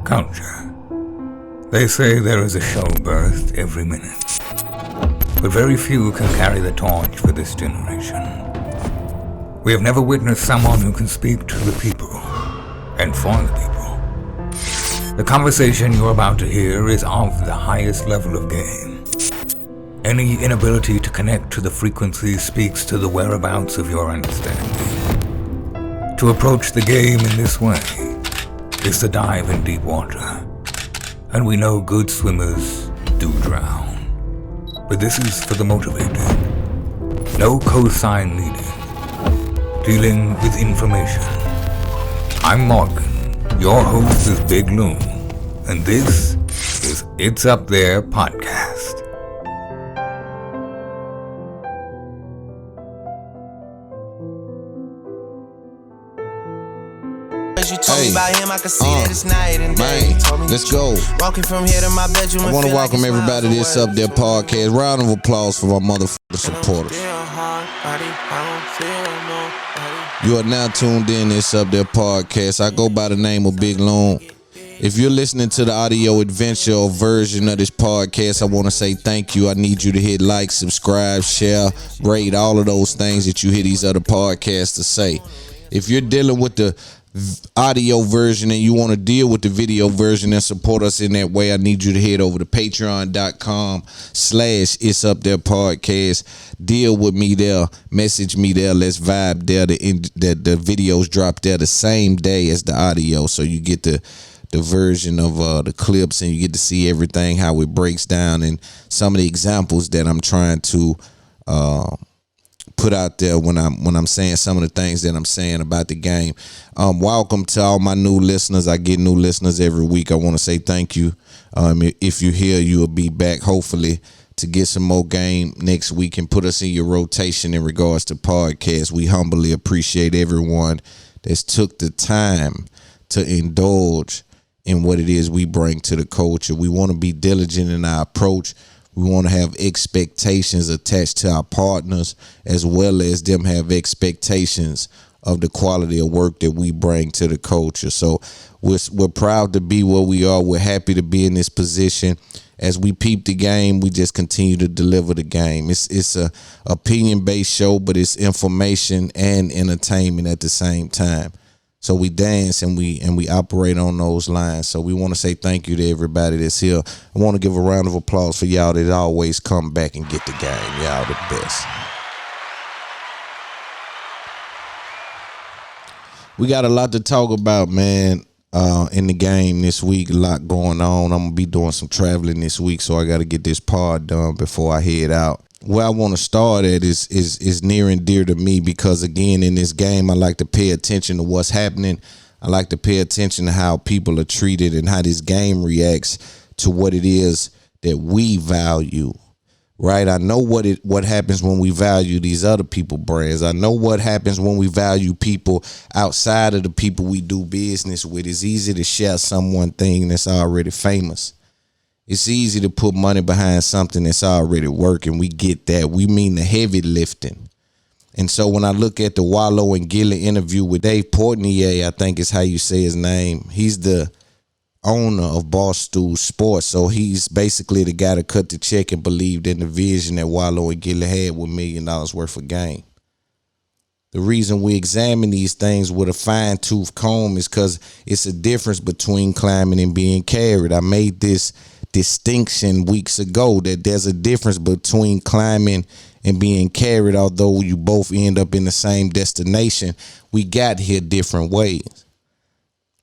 Culture. They say there is a show birthed every minute, but very few can carry the torch for this generation. We have never witnessed someone who can speak to the people and for the people. The conversation you're about to hear is of the highest level of game. Any inability to connect to the frequency speaks to the whereabouts of your understanding. To approach the game in this way is to dive in deep water, and we know good swimmers do drown. But this is for the motivated. No cosign needed. Dealing with information. I'm Morgan. Your host is Big Loon, and this is It's Up There Podcast. Hey, man, let's go. I want to welcome everybody to this Up There Podcast. Round of applause for my motherfucking supporters. You are now tuned in to this Up There Podcast. I go by the name of Big Loon. If you're listening to the audio adventure or version of this podcast, I want to say thank you. I need you to hit like, subscribe, share, rate, all of those things that you hear these other podcasts to say. If you're dealing with the audio version and you want to deal with the video version and support us in that way, I need you to head over to patreon.com/It's Up There Podcast. Deal with me there, message me there, let's vibe there. The videos drop there the same day as the audio, so you get the version of the clips and you get to see everything, how it breaks down, and some of the examples that I'm trying to put out there when I'm saying some of the things that I'm saying about the game. Welcome to all my new listeners. I get new listeners every week. I want to say thank you. If you're here, you'll be back hopefully to get some more game next week and put us in your rotation in regards to podcasts. We humbly appreciate everyone that's took the time to indulge in what it is we bring to the culture. We want to be diligent in our approach. We want to have expectations attached to our partners, as well as them have expectations of the quality of work that we bring to the culture. So we're proud to be where we are. We're happy to be in this position. As we peep the game, we just continue to deliver the game. It's a opinion-based show, but it's information and entertainment at the same time. So we dance and we operate on those lines. So we want to say thank you to everybody that's here. I want to give a round of applause for y'all that always come back and get the game. Y'all the best. We got a lot to talk about, man, in the game this week. A lot going on. I'm going to be doing some traveling this week, so I got to get this pod done before I head out. Where I want to start at is near and dear to me because, again, in this game, I like to pay attention to what's happening. I like to pay attention to how people are treated and how this game reacts to what it is that we value, right? I know what happens when we value these other people brands. I know what happens when we value people outside of the people we do business with. It's easy to share someone thing that's already famous. It's easy to put money behind something that's already working. We get that. We mean the heavy lifting. And so when I look at the Walo and Gillie interview with Dave Portnoy, I think is how you say his name. He's the owner of BarStool Sports. So he's basically the guy that cut the check and believed in the vision that Walo and Gillie had with $1 million worth of game. The reason we examine these things with a fine-tooth comb is because it's a difference between climbing and being carried. I made this distinction weeks ago that there's a difference between climbing and being carried. Although you both end up in the same destination, we got here different ways,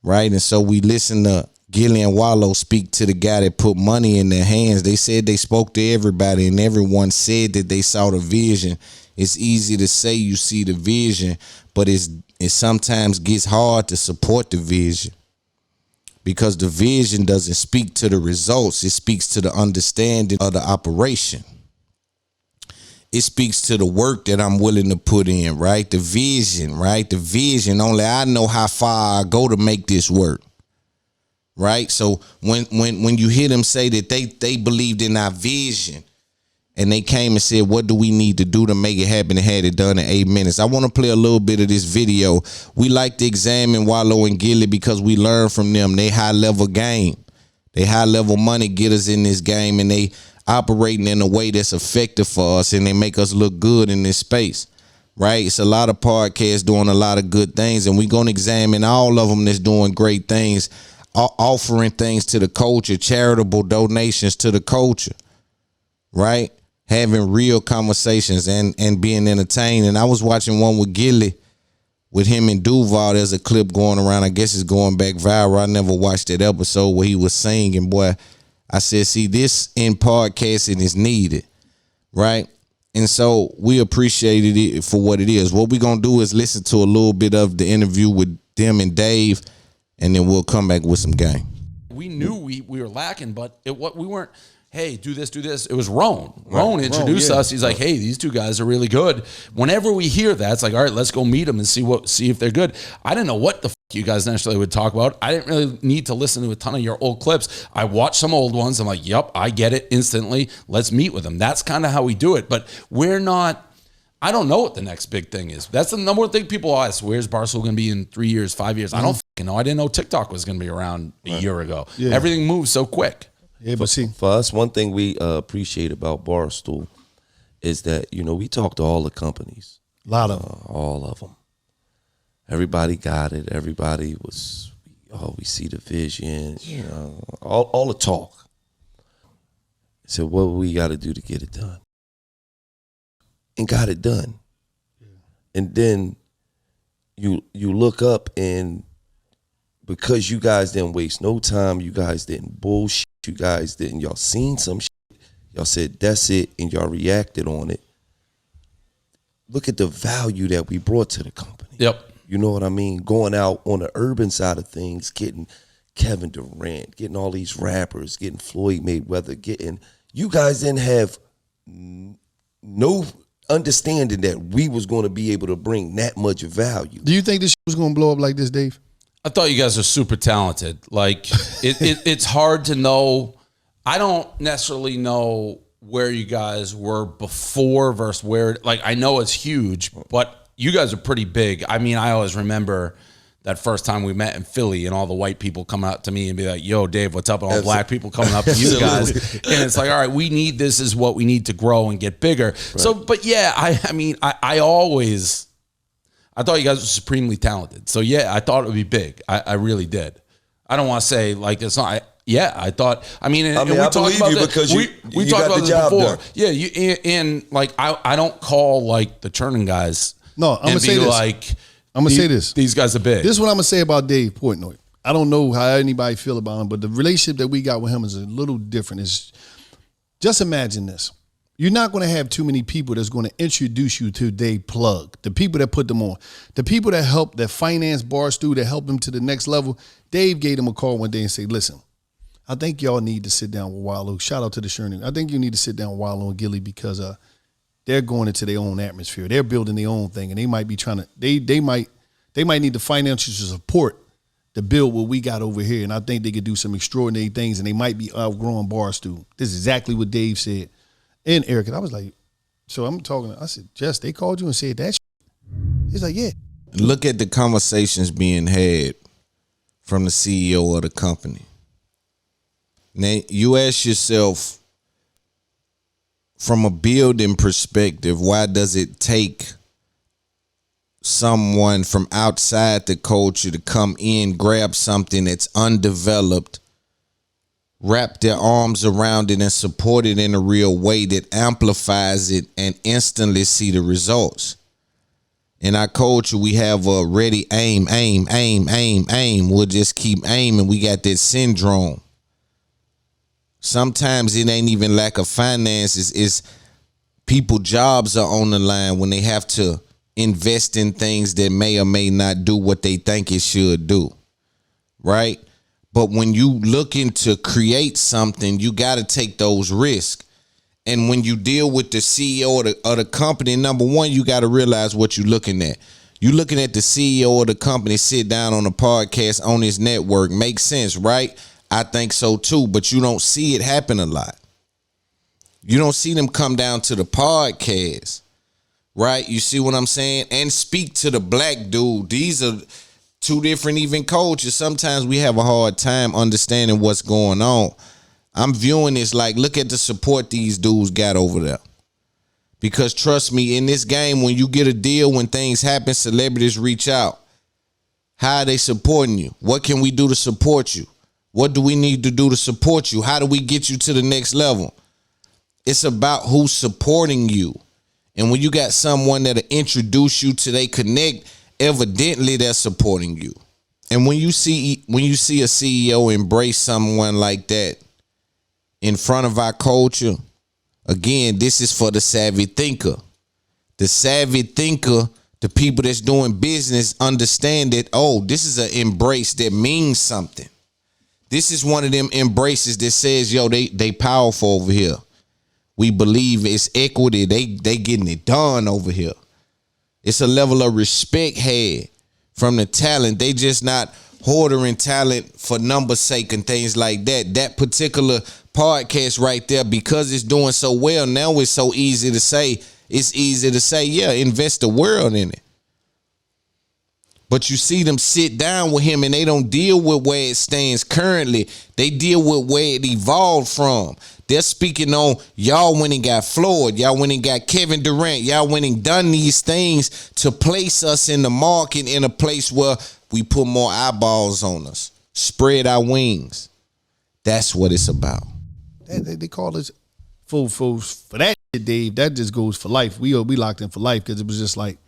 right? And so we listen to Gillie and Walo speak to the guy that put money in their hands. They said they spoke to everybody and everyone said that they saw the vision. It's easy to say you see the vision, but it sometimes gets hard to support the vision. Because the vision doesn't speak to the results. It speaks to the understanding of the operation. It speaks to the work that I'm willing to put in, right? The vision, right? The vision, only I know how far I go to make this work, right? So when you hear them say that they believed in our vision, and they came and said, what do we need to do to make it happen, and had it done in 8 minutes. I want to play a little bit of this video. We like to examine Walo and Gillie because we learn from them. They high-level game. They high-level money get us in this game, and they operating in a way that's effective for us, and they make us look good in this space, right? It's a lot of podcasts doing a lot of good things, and we're going to examine all of them that's doing great things, offering things to the culture, charitable donations to the culture, right? Having real conversations and being entertained. And I was watching one with Gillie, with him and Duval. There's a clip going around. I guess it's going back viral. I never watched that episode where he was singing. Boy, I said, see, this in podcasting is needed, right? And so we appreciated it for what it is. What we're going to do is listen to a little bit of the interview with them and Dave, and then we'll come back with some game. We knew we were lacking, but we weren't, hey, do this. It was Roan. Roan introduced us. He's like, hey, these two guys are really good. Whenever we hear that, it's like, all right, let's go meet them and see if they're good. I didn't know what the you guys necessarily would talk about. I didn't really need to listen to a ton of your old clips. I watched some old ones. I'm like, yep, I get it instantly. Let's meet with them. That's kind of how we do it. But we're not, I don't know what the next big thing is. That's the number one thing people ask. Where's BarStool going to be in 3 years, 5 years? I don't fucking know. I didn't know TikTok was going to be around a year ago. Yeah. Everything moves so quick. Yeah, but see, for us, one thing we appreciate about BarStool is that, we talk to all the companies. A lot of them. All of them. Everybody got it. Everybody was, we see the vision, all the talk. So what we got to do to get it done? And got it done. Yeah. And then you look up, and because you guys didn't waste no time, you guys didn't bullshit, y'all seen some shit, y'all said that's it, and y'all reacted on it. Look at the value that we brought to the company. Yep. You know what I mean? Going out on the urban side of things, getting Kevin Durant, getting all these rappers, getting Floyd Mayweather, you guys didn't have no understanding that we was going to be able to bring that much value. Do you think this was going to blow up like this, Dave? I thought you guys are super talented. Like, it's hard to know. I don't necessarily know where you guys were before versus where, like, I know it's huge, but you guys are pretty big. I mean, I always remember that first time we met in Philly and all the white people come out to me and be like, yo, Dave, what's up? And all black people coming up to you guys. And it's like, all right, this is what we need to grow and get bigger. Right. So, but yeah, I thought you guys were supremely talented. So yeah, I thought it would be big. I really did. I don't want to say like it's not. Yeah, I thought. I mean, we I believe you because we you talked got about the this job before. done. Yeah, and like I don't call like the Turning guys. No, I'm gonna say this. I'm gonna say this. These guys are big. This is what I'm gonna say about Dave Portnoy. I don't know how anybody feel about him, but the relationship that we got with him is a little different. Is just imagine this. You're not going to have too many people that's going to introduce you to Dave Plug, the people that put them on, the people that help, that finance BarStool, that help him to the next level. Dave gave them a call one day and said, listen, I think y'all need to sit down with Walo. Shout out to the Sherman. I think you need to sit down with Walo and Gillie because they're going into their own atmosphere. They're building their own thing, and they might be trying to. They might need the financial support to build what we got over here. And I think they could do some extraordinary things, and they might be outgrowing BarStool. This is exactly what Dave said. And Eric, and I was like, so I'm talking. I said, Jess, they called you and said that. He's like, yeah. Look at the conversations being had from the CEO of the company. Now you ask yourself, from a building perspective, why does it take someone from outside the culture to come in, grab something that's undeveloped, wrap their arms around it and support it in a real way that amplifies it and instantly see the results? In our culture, we have a ready aim. We'll just keep aiming. We got that syndrome. Sometimes it ain't even lack of finances. It's people jobs are on the line when they have to invest in things that may or may not do what they think it should do, right? But when you looking to create something, you got to take those risks. And when you deal with the CEO of the company, number one, you got to realize what you're looking at. You're looking at the CEO of the company sit down on a podcast on his network. Makes sense, right? I think so too, but you don't see it happen a lot. You don't see them come down to the podcast, right? You see what I'm saying? And speak to the black dude. These are two different even cultures. Sometimes we have a hard time understanding what's going on. I'm viewing this like, look at the support these dudes got over there. Because trust me, in this game, when you get a deal, when things happen, celebrities reach out. How are they supporting you? What can we do to support you? What do we need to do to support you? How do we get you to the next level? It's about who's supporting you. And when you got someone that'll introduce you to they connect, evidently they're supporting you. And when you see a CEO embrace someone like that in front of our culture, again, this is for the savvy thinker. The savvy thinker, the people that's doing business, understand that, oh, this is an embrace that means something. This is one of them embraces that says, yo, they powerful over here. We believe it's equity. They getting it done over here. It's a level of respect had from the talent. They just not hoarding talent for numbers' sake and things like that. That particular podcast right there, because it's doing so well, now it's so easy to say. It's easy to say, yeah, invest the world in it. But you see them sit down with him and they don't deal with where it stands currently. They deal with where it evolved from. They're speaking on y'all went and got Floyd. Y'all went and got Kevin Durant. Y'all went and done these things to place us in the market in a place where we put more eyeballs on us. Spread our wings. That's what it's about. They call us for that shit, Dave. That just goes for life. We locked in for life because it was just like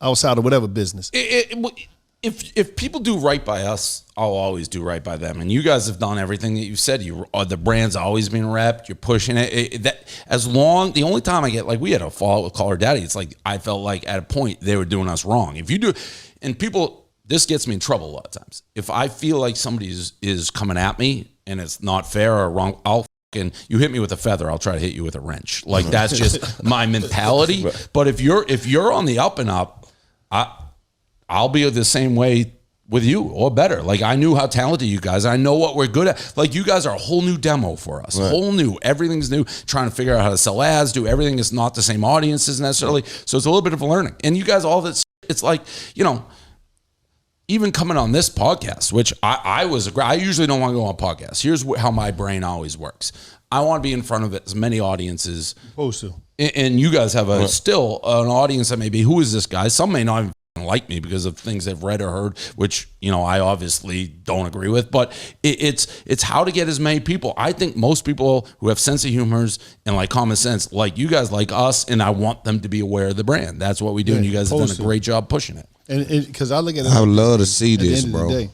outside of whatever business. If people do right by us, I'll always do right by them. And you guys have done everything that you said. The brand's always been repped. You're pushing it. The only time I get, like, we had a fallout with Call Her Daddy. It's like I felt like at a point they were doing us wrong. If you do, and people, this gets me in trouble a lot of times. If I feel like somebody is coming at me and it's not fair or wrong, and you hit me with a feather, I'll try to hit you with a wrench. Like, that's just my mentality. Right. But if you're on the up and up, I'll be the same way with you or better. Like, I knew how talented you guys are. I know what we're good at. Like, you guys are a whole new demo for us. Right. Whole new. Everything's new. Trying to figure out how to sell ads, do everything. It's not the same audiences necessarily. So it's a little bit of a learning. And you guys, all this, it's like, even coming on this podcast, which I usually don't want to go on podcasts. Here's how my brain always works. I want to be in front of as many audiences. Supposed to. And you guys have still an audience that may be, who is this guy? Some may not even like me because of things they've read or heard, which, I obviously don't agree with, but it's how to get as many people. I think most people who have sense of humors and like common sense, like you guys, like us, and I want them to be aware of the brand. That's what we do. And you guys have done a great job pushing it. And because I look at it, I would love to see this, bro. Day,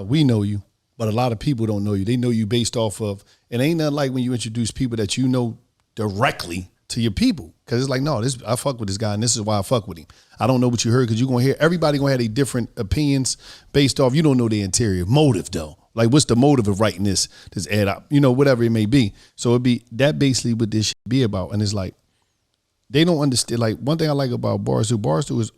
we know you, but a lot of people don't know you. They know you based off of, and ain't nothing like when you introduce people that you know directly to your people. Because it's like, no, I fuck with this guy, and this is why I fuck with him. I don't know what you heard, because you're going to hear, everybody going to have their different opinions based off, you don't know the interior motive, though. Like, what's the motive of writing this ad up? Whatever it may be. So it'd be, that basically what this should be about. And it's like, they don't understand. Like, one thing I like about BarStool is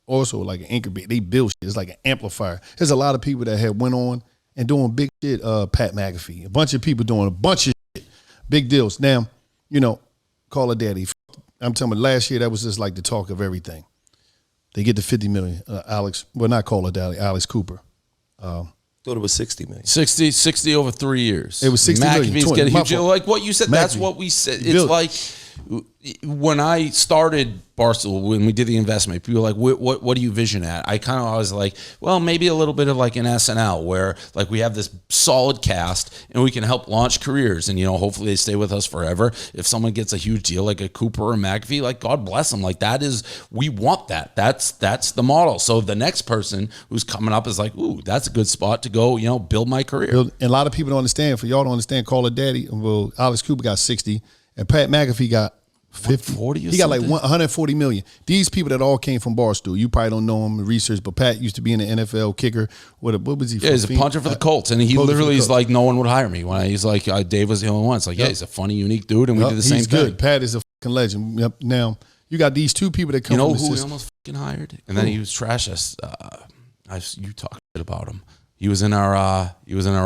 also like an incubator. They build shit. It's like an amplifier. There's a lot of people that have went on and doing big shit. Pat McAfee, a bunch of people doing a bunch of shit, big deals. Now, Call Her Daddy. I'm telling you, last year that was just like the talk of everything. They get to 50 million. Not Call Her Daddy, Alex Cooper. Thought it was 60 million. 60 over 3 years. It was 60 million. McAfee's getting huge. Like what you said, McAfee. That's what we said. It's like when I started BarStool, when we did the investment, people were like, what do you vision at? I kind of always like, well, maybe a little bit of like an SNL where like we have this solid cast and we can help launch careers and, hopefully they stay with us forever. If someone gets a huge deal like a Cooper or McAfee, like God bless them. Like we want that. That's the model. So the next person who's coming up is like, ooh, that's a good spot to go, build my career. And a lot of people don't understand. For y'all to understand, Call Her Daddy, well, Alex Cooper got 60 and Pat McAfee got 50. 40 he got like 140 million. These people that all came from BarStool. You probably don't know him, research, but Pat used to be in the NFL kicker. What was he? Yeah, he's a puncher for the Colts, and he literally is like, no one would hire me. When he's like, Dave was the only one. It's like, yeah, he's a funny, unique dude, and we did the same thing. Good. Pat is a fucking legend. Yep. Now you got these two people that come. You know who we almost fucking hired, and then he was trash us. You talk shit about him. He was in our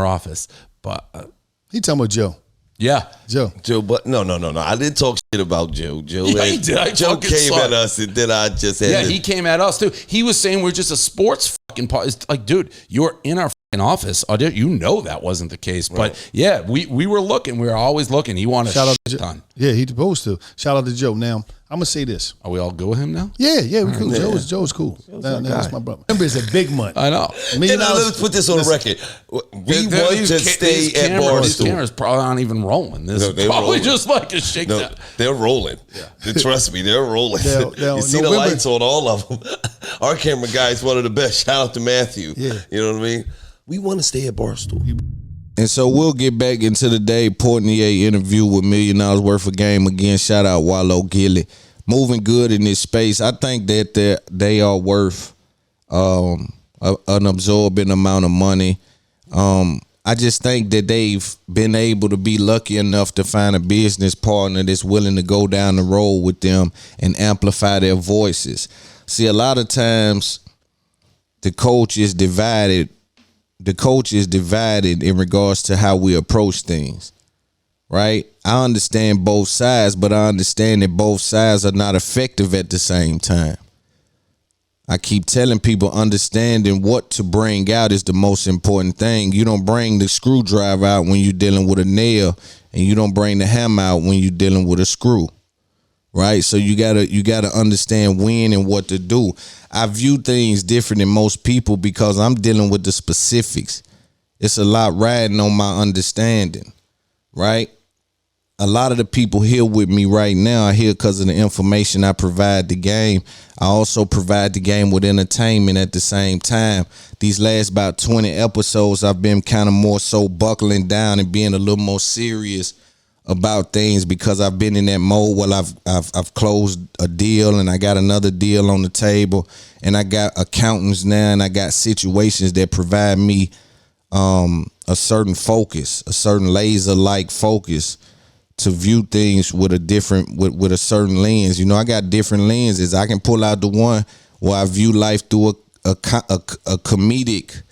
office, but he talking about Joe. Yeah. Joe. But no. I didn't talk shit about Joe. Joe he did. Joe came at us, and then I just had he came at us too. He was saying we're just a sports fucking part. It's like, dude, you're in our fucking office. You know that wasn't the case. Right. But yeah, we were looking. We were always looking. He wanted a shit ton. Yeah, he's supposed to. Shout out to Joe. Now, I'm going to say this. Are we all good with him now? Yeah, we cool. Yeah. Joe's cool. Now that's my brother. Remember, it's a big month. I know. Let's put this on the record. We want to stay at BarStool. These cameras probably aren't even rolling. This is probably rolling. Just like a shakedown. No, they're rolling. Yeah. Trust me, they're rolling. You see the lights on all of them. Our camera guy is one of the best. Shout out to Matthew. Yeah. You know what I mean? We want to stay at BarStool. And so we'll get back into the Dave Portnoy interview with $1 million worth of game. Again, shout out Walo and Gillie. Moving good in this space. I think that they are worth an absorbent amount of money. I just think that they've been able to be lucky enough to find a business partner that's willing to go down the road with them and amplify their voices. See, a lot of times the coach is divided in regards to how we approach things, right? I understand both sides, but I understand that both sides are not effective at the same time. I keep telling people understanding what to bring out is the most important thing. You don't bring the screwdriver out when you're dealing with a nail, and you don't bring the hammer out when you're dealing with a screw, right? So you gotta understand when and what to do. I view things different than most people because I'm dealing with the specifics. It's a lot riding on my understanding, right? A lot of the people here with me right now are here because of the information I provide the game. I also provide the game with entertainment at the same time. These last about 20 episodes, I've been kind of more so buckling down and being a little more serious about things because I've been in that mode. Well, I've closed a deal and I got another deal on the table, and I got accountants now, and I got situations that provide me a certain focus, a certain laser-like focus to view things with a certain lens. You know, I got different lenses. I can pull out the one where I view life through a comedic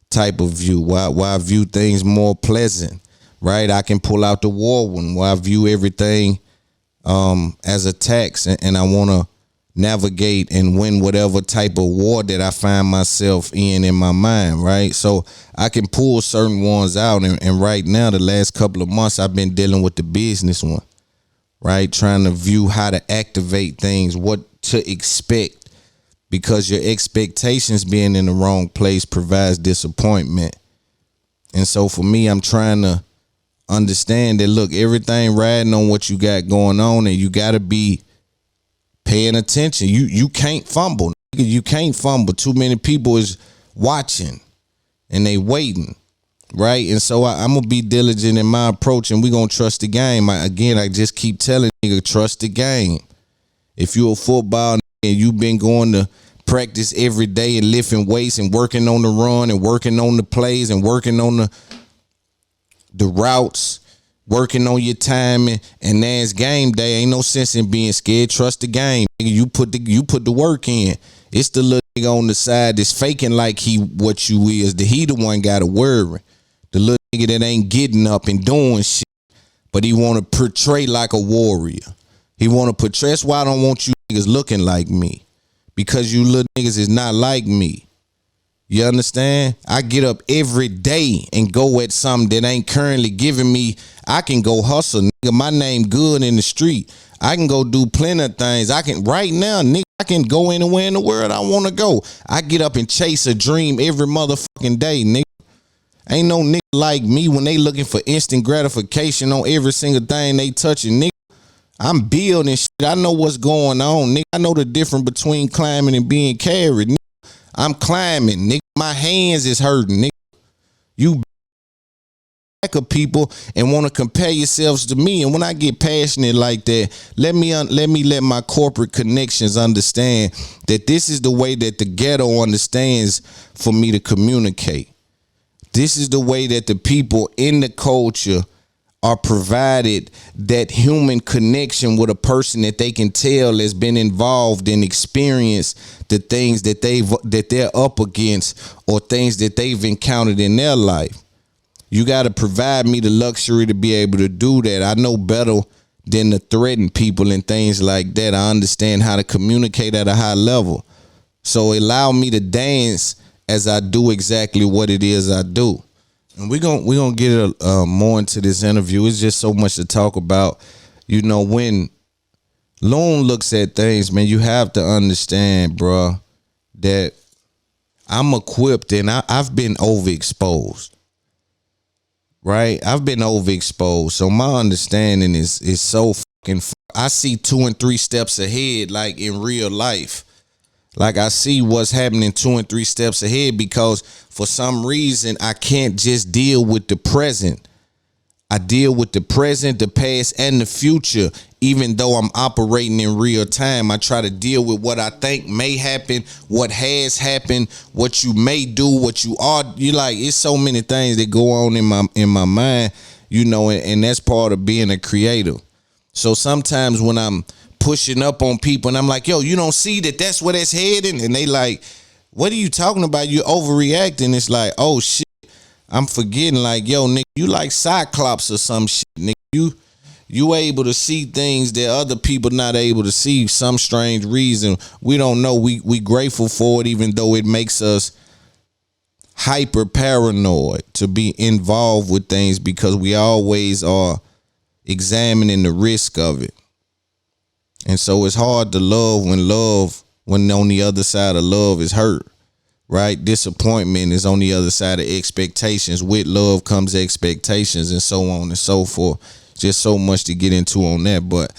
type of view, where I view things more pleasant, right? I can pull out the war one where I view everything as a tax, and I want to navigate and win whatever type of war that I find myself in my mind, right? So I can pull certain ones out, and right now, the last couple of months, I've been dealing with the business one, right? Trying to view how to activate things, what to expect, because your expectations being in the wrong place provides disappointment. And so for me, I'm trying to understand that, look, everything riding on what you got going on, and you got to be paying attention. You can't fumble. You can't fumble. Too many people is watching and they waiting, right? And so I'm going to be diligent in my approach, and we're going to trust the game. I just keep telling nigga, trust the game. If you're a football and you've been going to practice every day and lifting weights and working on the run and working on the plays and working on the routes, working on your timing, and now it's game day. Ain't no sense in being scared. Trust the game. You put the work in. It's the little nigga on the side that's faking like he what you is. He the one got to worry. The little nigga that ain't getting up and doing shit, but he want to portray like a warrior. He want to portray. That's why I don't want you niggas looking like me, because you little niggas is not like me. You understand? I get up every day and go at something that ain't currently giving me. I can go hustle, nigga. My name good in the street. I can go do plenty of things. I can right now, nigga. I can go anywhere in the world I want to go. I get up and chase a dream every motherfucking day, nigga. Ain't no nigga like me when they looking for instant gratification on every single thing they touching, nigga. I'm building shit. I know what's going on, nigga. I know the difference between climbing and being carried, nigga. I'm climbing, nigga. My hands is hurting, nigga. You back of people and want to compare yourselves to me. And when I get passionate like that, let my corporate connections understand that this is the way that the ghetto understands for me to communicate. This is the way that the people in the culture are provided that human connection with a person that they can tell has been involved and experienced the things that they're up against or things that they've encountered in their life. You got to provide me the luxury to be able to do that. I know better than to threaten people and things like that. I understand how to communicate at a high level. So allow me to dance as I do exactly what it is I do. And we're gonna get more into this interview. It's just so much to talk about. You know, when Loon looks at things, man, you have to understand, bro, that I'm equipped and I've been overexposed. Right? I've been overexposed. So my understanding is so fucking I see 2 and 3 steps ahead, like in real life. Like I see what's happening 2 and 3 steps ahead, because for some reason I can't just deal with the present. I deal with the present, the past, and the future. Even though I'm operating in real time, I try to deal with what I think may happen, what has happened, what you may do, what you are. You like, it's so many things that go on in my mind, you know, and that's part of being a creator. So sometimes when I'm pushing up on people and I'm like, yo, you don't see that that's where that's heading? And they like, what are you talking about? You're overreacting. It's like, oh shit, I'm forgetting, like, yo, nigga, you like Cyclops or some shit, nigga. You able to see things that other people not able to see, some strange reason. We don't know. We grateful for it, even though it makes us hyper paranoid to be involved with things, because we always are examining the risk of it. And so it's hard to love when on the other side of love is hurt, right? Disappointment is on the other side of expectations. With love comes expectations, and so on and so forth. Just so much to get into on that. But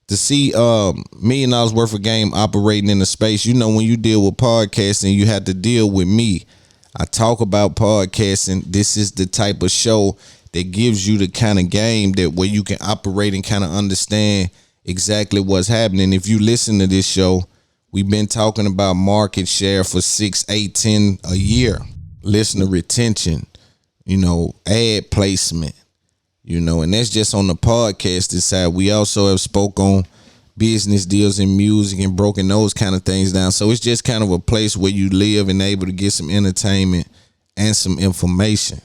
to see $1 million worth of game operating in the space, you know, when you deal with podcasting, you have to deal with me. I talk about podcasting. This is the type of show that gives you the kind of game that where you can operate and kind of understand exactly what's happening. If you listen to this show, we've been talking about market share for 6, 8, 10 a year, listener retention, you know, ad placement, you know, and that's just on the podcasting side. We also have spoke on business deals in music and broken those kind of things down. So it's just kind of a place where you live and able to get some entertainment and some information.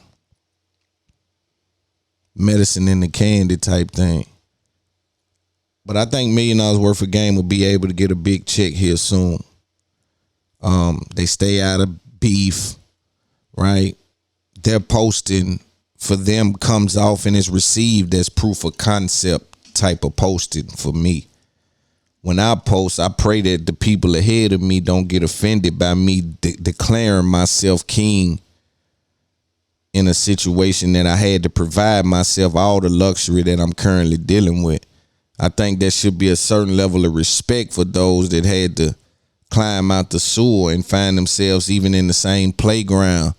Medicine in the candy type thing. But I think $1 million worth of game will be able to get a big check here soon. They stay out of beef, right? Their posting for them comes off and is received as proof of concept type of posting for me. When I post, I pray that the people ahead of me don't get offended by me declaring myself king in a situation that I had to provide myself all the luxury that I'm currently dealing with. I think there should be a certain level of respect for those that had to climb out the sewer and find themselves even in the same playground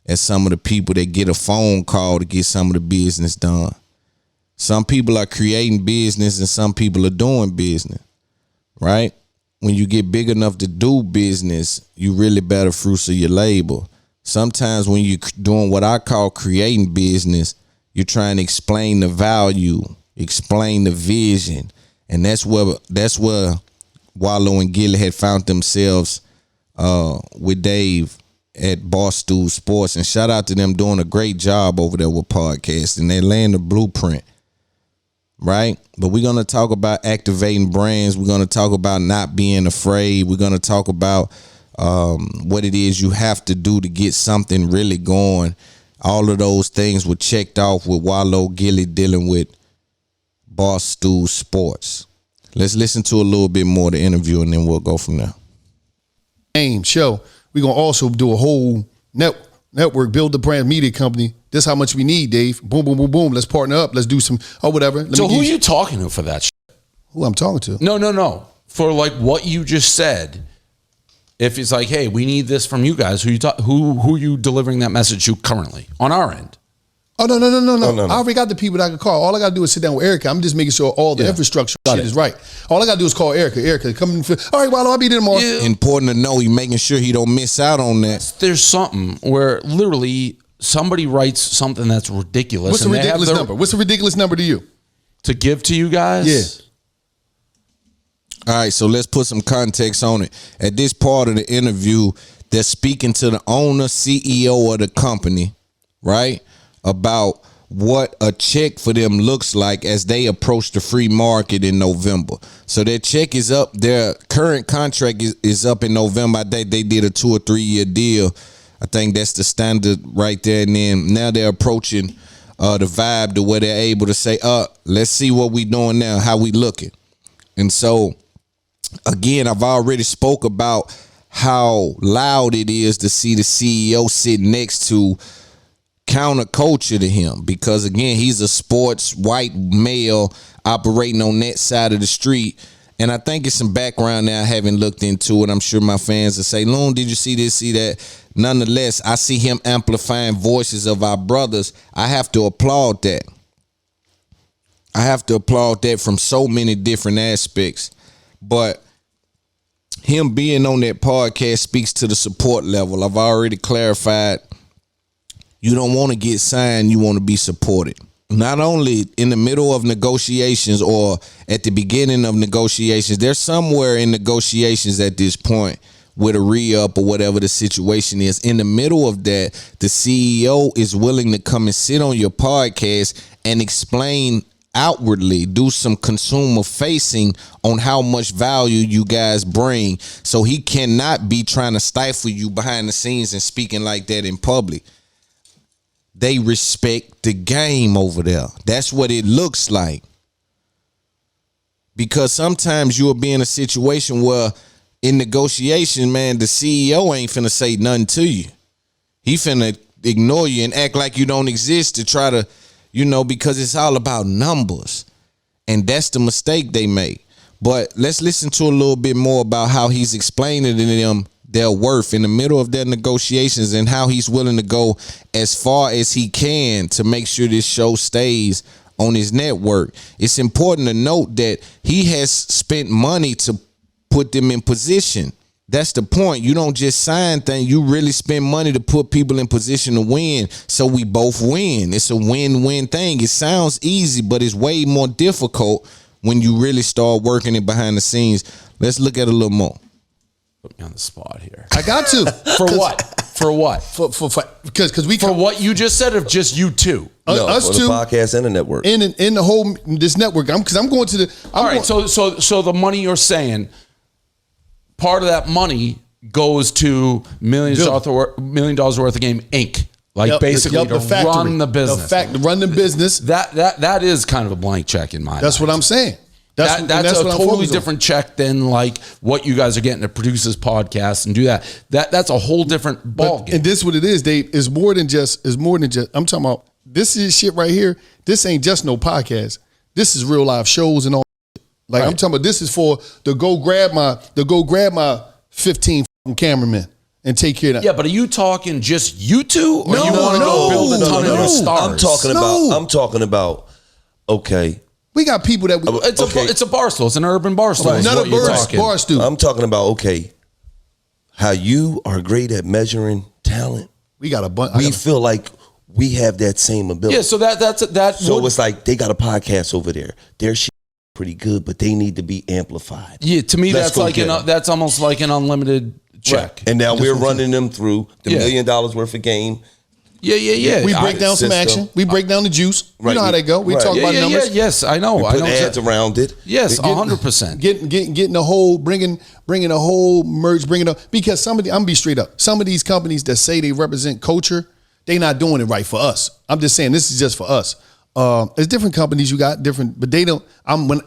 as some of the people that get a phone call to get some of the business done. Some people are creating business and some people are doing business, right? When you get big enough to do business, you really bear the fruits of your labor. Sometimes when you're doing what I call creating business, you're trying to explain the value, explain the vision. And that's where Walo and Gillie had found themselves with Dave at BarStool Sports. And shout out to them doing a great job over there with podcasting. They laying the blueprint, right? But we're going to talk about activating brands. We're going to talk about not being afraid. We're going to talk about what it is you have to do to get something really going. All of those things were checked off with Walo Gillie dealing with BarStool Sports. Let's listen to a little bit more of the interview and then we'll go from there. Show. We're going to also do a whole network, build the brand media company. This is how much we need, Dave. Boom, boom, boom, boom. Let's partner up. Let's do some, or whatever. So who are you talking to for that shit? Who I'm talking to? No. For like what you just said, if it's like, hey, we need this from you guys, who are you delivering that message to currently on our end? Oh, no. I already got the people that I can call. All I got to do is sit down with Erica. I'm just making sure all the infrastructure shit is right. All I got to do is call Erica. Erica, come in. All right, Walo, I'll be there tomorrow. Yeah. Important to know, you making sure he don't miss out on that. There's something where literally somebody writes something that's ridiculous. What's the ridiculous number? What's the ridiculous number to you? To give to you guys? Yeah. All right, so let's put some context on it. At this part of the interview, they're speaking to the owner, CEO of the company, right? about what a check for them looks like as they approach the free market in November. So their check is up. Their current contract is up in November. I think they did a 2 or 3 year deal. I think that's the standard right there. And then now they're approaching the vibe to where they're able to say, let's see what we doing now, how we looking. And so, again, I've already spoke about how loud it is to see the CEO sitting next to counterculture to him, because again, he's a sports white male operating on that side of the street. And I think it's some background now. I haven't looked into it. I'm sure my fans will say, Loon, did you see this, see that? Nonetheless, I see him amplifying voices of our brothers. I have to applaud that. I have to applaud that from so many different aspects. But him being on that podcast speaks to the support level. I've already clarified, you don't want to get signed, you want to be supported. Not only in the middle of negotiations or at the beginning of negotiations, they're somewhere in negotiations at this point with a re-up or whatever the situation is. In the middle of that, the CEO is willing to come and sit on your podcast and explain outwardly, do some consumer facing on how much value you guys bring. So he cannot be trying to stifle you behind the scenes and speaking like that in public. They respect the game over there. That's what it looks like. Because sometimes you'll be in a situation where in negotiation, man, the CEO ain't finna say nothing to you. He finna ignore you and act like you don't exist to try to, because it's all about numbers. And that's the mistake they make. But let's listen to a little bit more about how he's explaining to them their worth in the middle of their negotiations and how he's willing to go as far as he can to make sure this show stays on his network. It's important to note that he has spent money to put them in position. That's the point. You don't just sign things. You really spend money to put people in position to win, so we both win. It's a win-win thing. It sounds easy, but it's way more difficult when you really start working it behind the scenes. Let's look at it a little more. Put me on the spot here. I got to. For what? For what? Because we for what you just said, of just you two. Us for two, the podcast and the network. In the whole this network. Because I'm going to the. All right. So the money you're saying, part of that money goes to $1 million worth of game Inc. Like basically to run the business. Run the business. That is kind of a blank check in my mind. That's what I'm saying. That's a totally different check than like what you guys are getting to produce this podcast and do that. That's a whole different ballgame. And this is what it is, Dave. Is more than just. I'm talking about this is shit right here. This ain't just no podcast. This is real live shows and all. Like right. I'm talking about. This is for to go grab my 15 cameramen and take care of that. Yeah, but are you talking just you two, or you want to go build a ton of new stars? I'm talking about. Okay. We got people that it's a BarStool. It's an urban BarStool. Right. Not a BarStool. I'm talking about how you are great at measuring talent. We got a bunch. We feel like we have that same ability. Yeah. So that's so it's like they got a podcast over there. Their shit pretty good, but they need to be amplified. Yeah. To me, that's like that's almost like an unlimited check. Right. And now we're running them through the $1 million worth of game. Yeah. We break down some action. We break down the juice. Right. You know how they go. We talk about numbers. Yes, I know. Put ads around it. Yes, 100%. Getting the whole, bringing a whole merch, because I'm gonna be straight up. Some of these companies that say they represent culture, they not doing it right for us. I'm just saying this is just for us. There's different companies you got different, but they don't.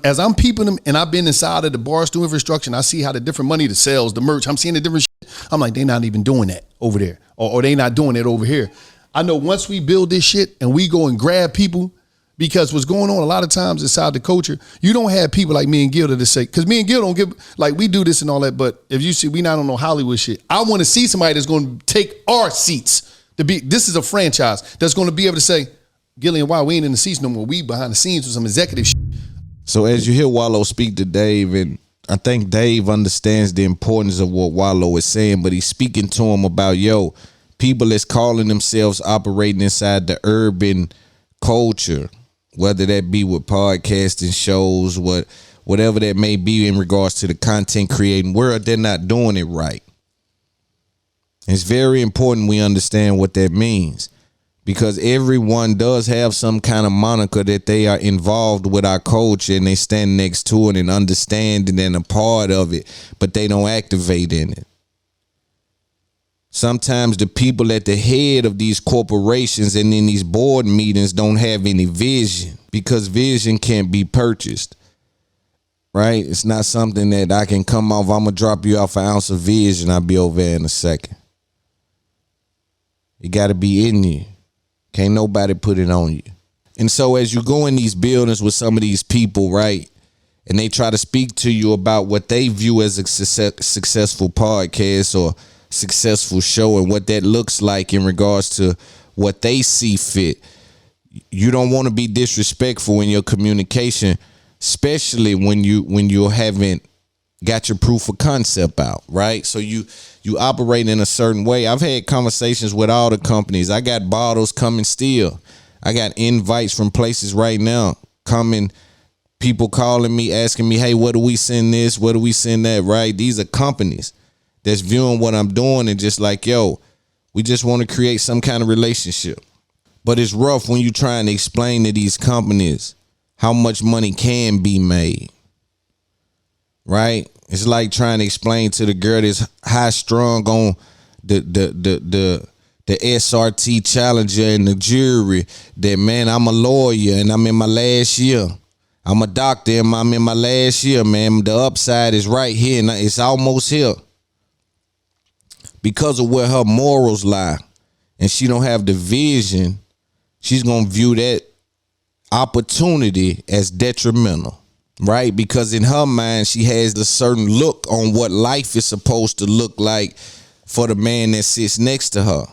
As I'm peeping them, and I've been inside of the BarStool infrastructure, and I see how the different money, the sales, the merch. I'm seeing the different shit. I'm like, they not even doing that over there, or they not doing it over here. I know once we build this shit and we go and grab people, because what's going on a lot of times inside the culture, you don't have people like me and Gil to say, because me and Gil don't give, like we do this and all that, but if you see, we not on no Hollywood shit. I want to see somebody that's going to take our seats to be, this is a franchise that's going to be able to say, Gillie and Walo, we ain't in the seats no more. We behind the scenes with some executive shit. So as you hear Walo speak to Dave, and I think Dave understands the importance of what Walo is saying, but he's speaking to him about, people that's calling themselves operating inside the urban culture, whether that be with podcasting shows, whatever that may be in regards to the content creating world, they're not doing it right. It's very important we understand what that means. because everyone does have some kind of moniker that they are involved with our culture and they stand next to it and understand it and a part of it, but they don't activate in it. Sometimes the people at the head of these corporations and in these board meetings don't have any vision, because vision can't be purchased, right? It's not something that I can come off. I'm going to drop you off an ounce of vision. I'll be over there in a second. It got to be in you. Can't nobody put it on you. And so as you go in these buildings with some of these people, right, and they try to speak to you about what they view as a successful podcast or successful show and what that looks like in regards to what they see fit, you don't want to be disrespectful in your communication, especially when you haven't got your proof of concept out, right? So you operate in a certain way. I've had conversations with all the companies. I got bottles coming still. I got invites from places right now coming, people calling me, asking me, hey, what do we send this? What do we send that, right? These are companies that's viewing what I'm doing and just like, yo, we just want to create some kind of relationship. But it's rough when you're trying to explain to these companies how much money can be made, right? It's like trying to explain to the girl that's high strung on the SRT Challenger and the jury that, man, I'm a lawyer and I'm in my last year. I'm a doctor and I'm in my last year, man. The upside is right here and it's almost here. Because of where her morals lie and she don't have the vision, she's going to view that opportunity as detrimental, right? Because in her mind, she has a certain look on what life is supposed to look like for the man that sits next to her.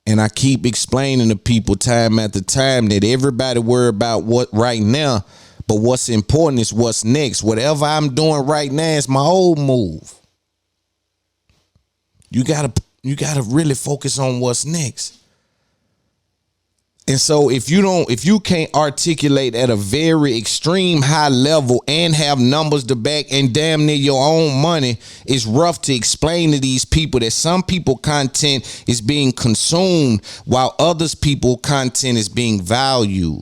And I keep explaining to people time after time that everybody worry about what right now, but what's important is what's next. Whatever I'm doing right now is my old move. You gotta really focus on what's next. And so if you can't articulate at a very extreme high level and have numbers to back and damn near your own money, it's rough to explain to these people that some people content is being consumed while others people content is being valued.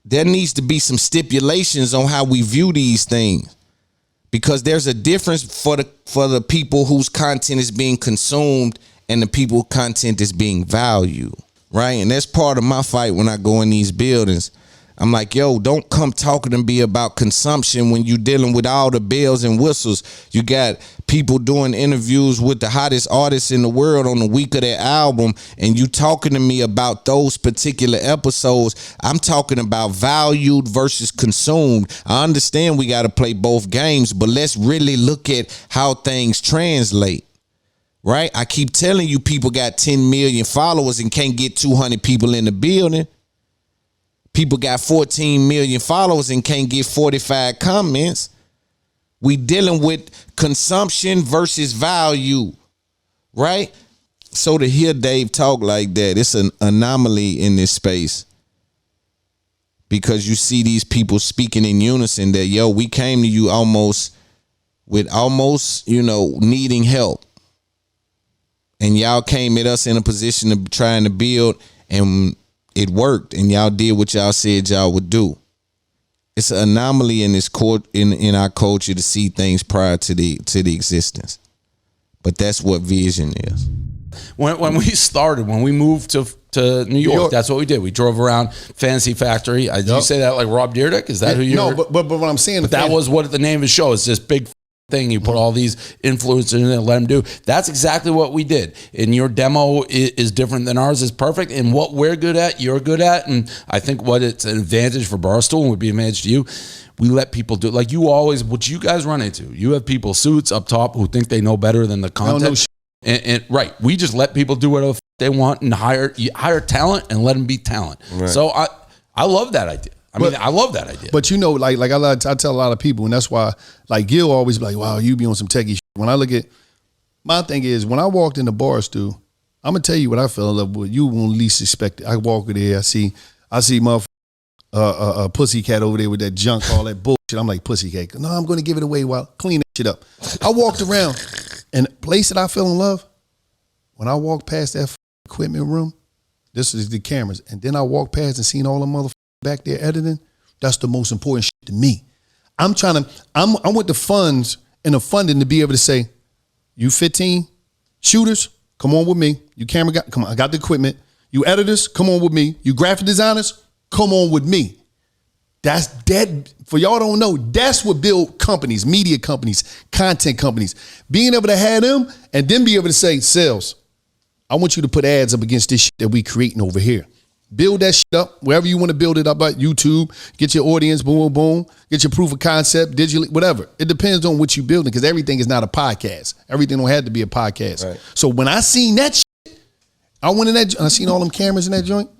There needs to be some stipulations on how we view these things. Because there's a difference for the people whose content is being consumed and the people content is being valued, right? And that's part of my fight when I go in these buildings. I'm like, yo, don't come talking to me about consumption when you're dealing with all the bells and whistles. You got people doing interviews with the hottest artists in the world on the week of their album, and you talking to me about those particular episodes. I'm talking about valued versus consumed. I understand we got to play both games, but let's really look at how things translate, right? I keep telling you people got 10 million followers and can't get 200 people in the building. People got 14 million followers and can't get 45 comments. We dealing with consumption versus value, right? So to hear Dave talk like that, it's an anomaly in this space. Because you see these people speaking in unison that, yo, we came to you almost, needing help. And y'all came at us in a position of trying to build, and it worked, and y'all did what y'all said y'all would do. It's an anomaly in this court in our culture to see things prior to the existence. But that's what vision is. When we moved to New York, that's what we did. We drove around Fantasy Factory. Did you say that like Rob Dyrdek? Is that who you? No, but what I'm saying. But that was what the name of the show is. This big thing you put all these influencers in and let them do. That's exactly what we did. And your demo is different than ours. Is perfect. And what we're good at, you're good at. And I think what it's an advantage for BarStool and would be an advantage to you. We let people do it. Like you always, what you guys run into. You have people suits up top who think they know better than the content. And right, we just let people do whatever they want and hire talent and let them be talent. Right. So I love that idea. I love that idea. But I tell a lot of people, and that's why like Gil always be like, wow, you be on some techie shit. When I look at, my thing is when I walked in the BarStool, I'm gonna tell you what I fell in love with. You won't least expect it. I walk in there, I see a pussycat over there with that junk, all that bullshit. I'm like, pussycat. No, I'm gonna give it away while clean that shit up. I walked around and the place that I fell in love, when I walked past that equipment room, This is the cameras. And then I walk past and seen all the motherfuckers back there editing. That's the most important shit to me. I'm with the funds and the funding to be able to say, you 15 shooters, come on with me. You camera guy, come on, I got the equipment. You editors, come on with me. You graphic designers, come on with me. That's dead. For y'all don't know, that's what build companies, media companies, content companies. Being able to have them and then be able to say, sales, I want you to put ads up against this shit that we creating over here. Build that shit up wherever you want to build it up at YouTube. Get your audience, boom, boom. Get your proof of concept, digitally, whatever. It depends on what you're building because everything is not a podcast. Everything don't have to be a podcast. Right. So when I seen that shit, I went in that, I seen all them cameras in that joint.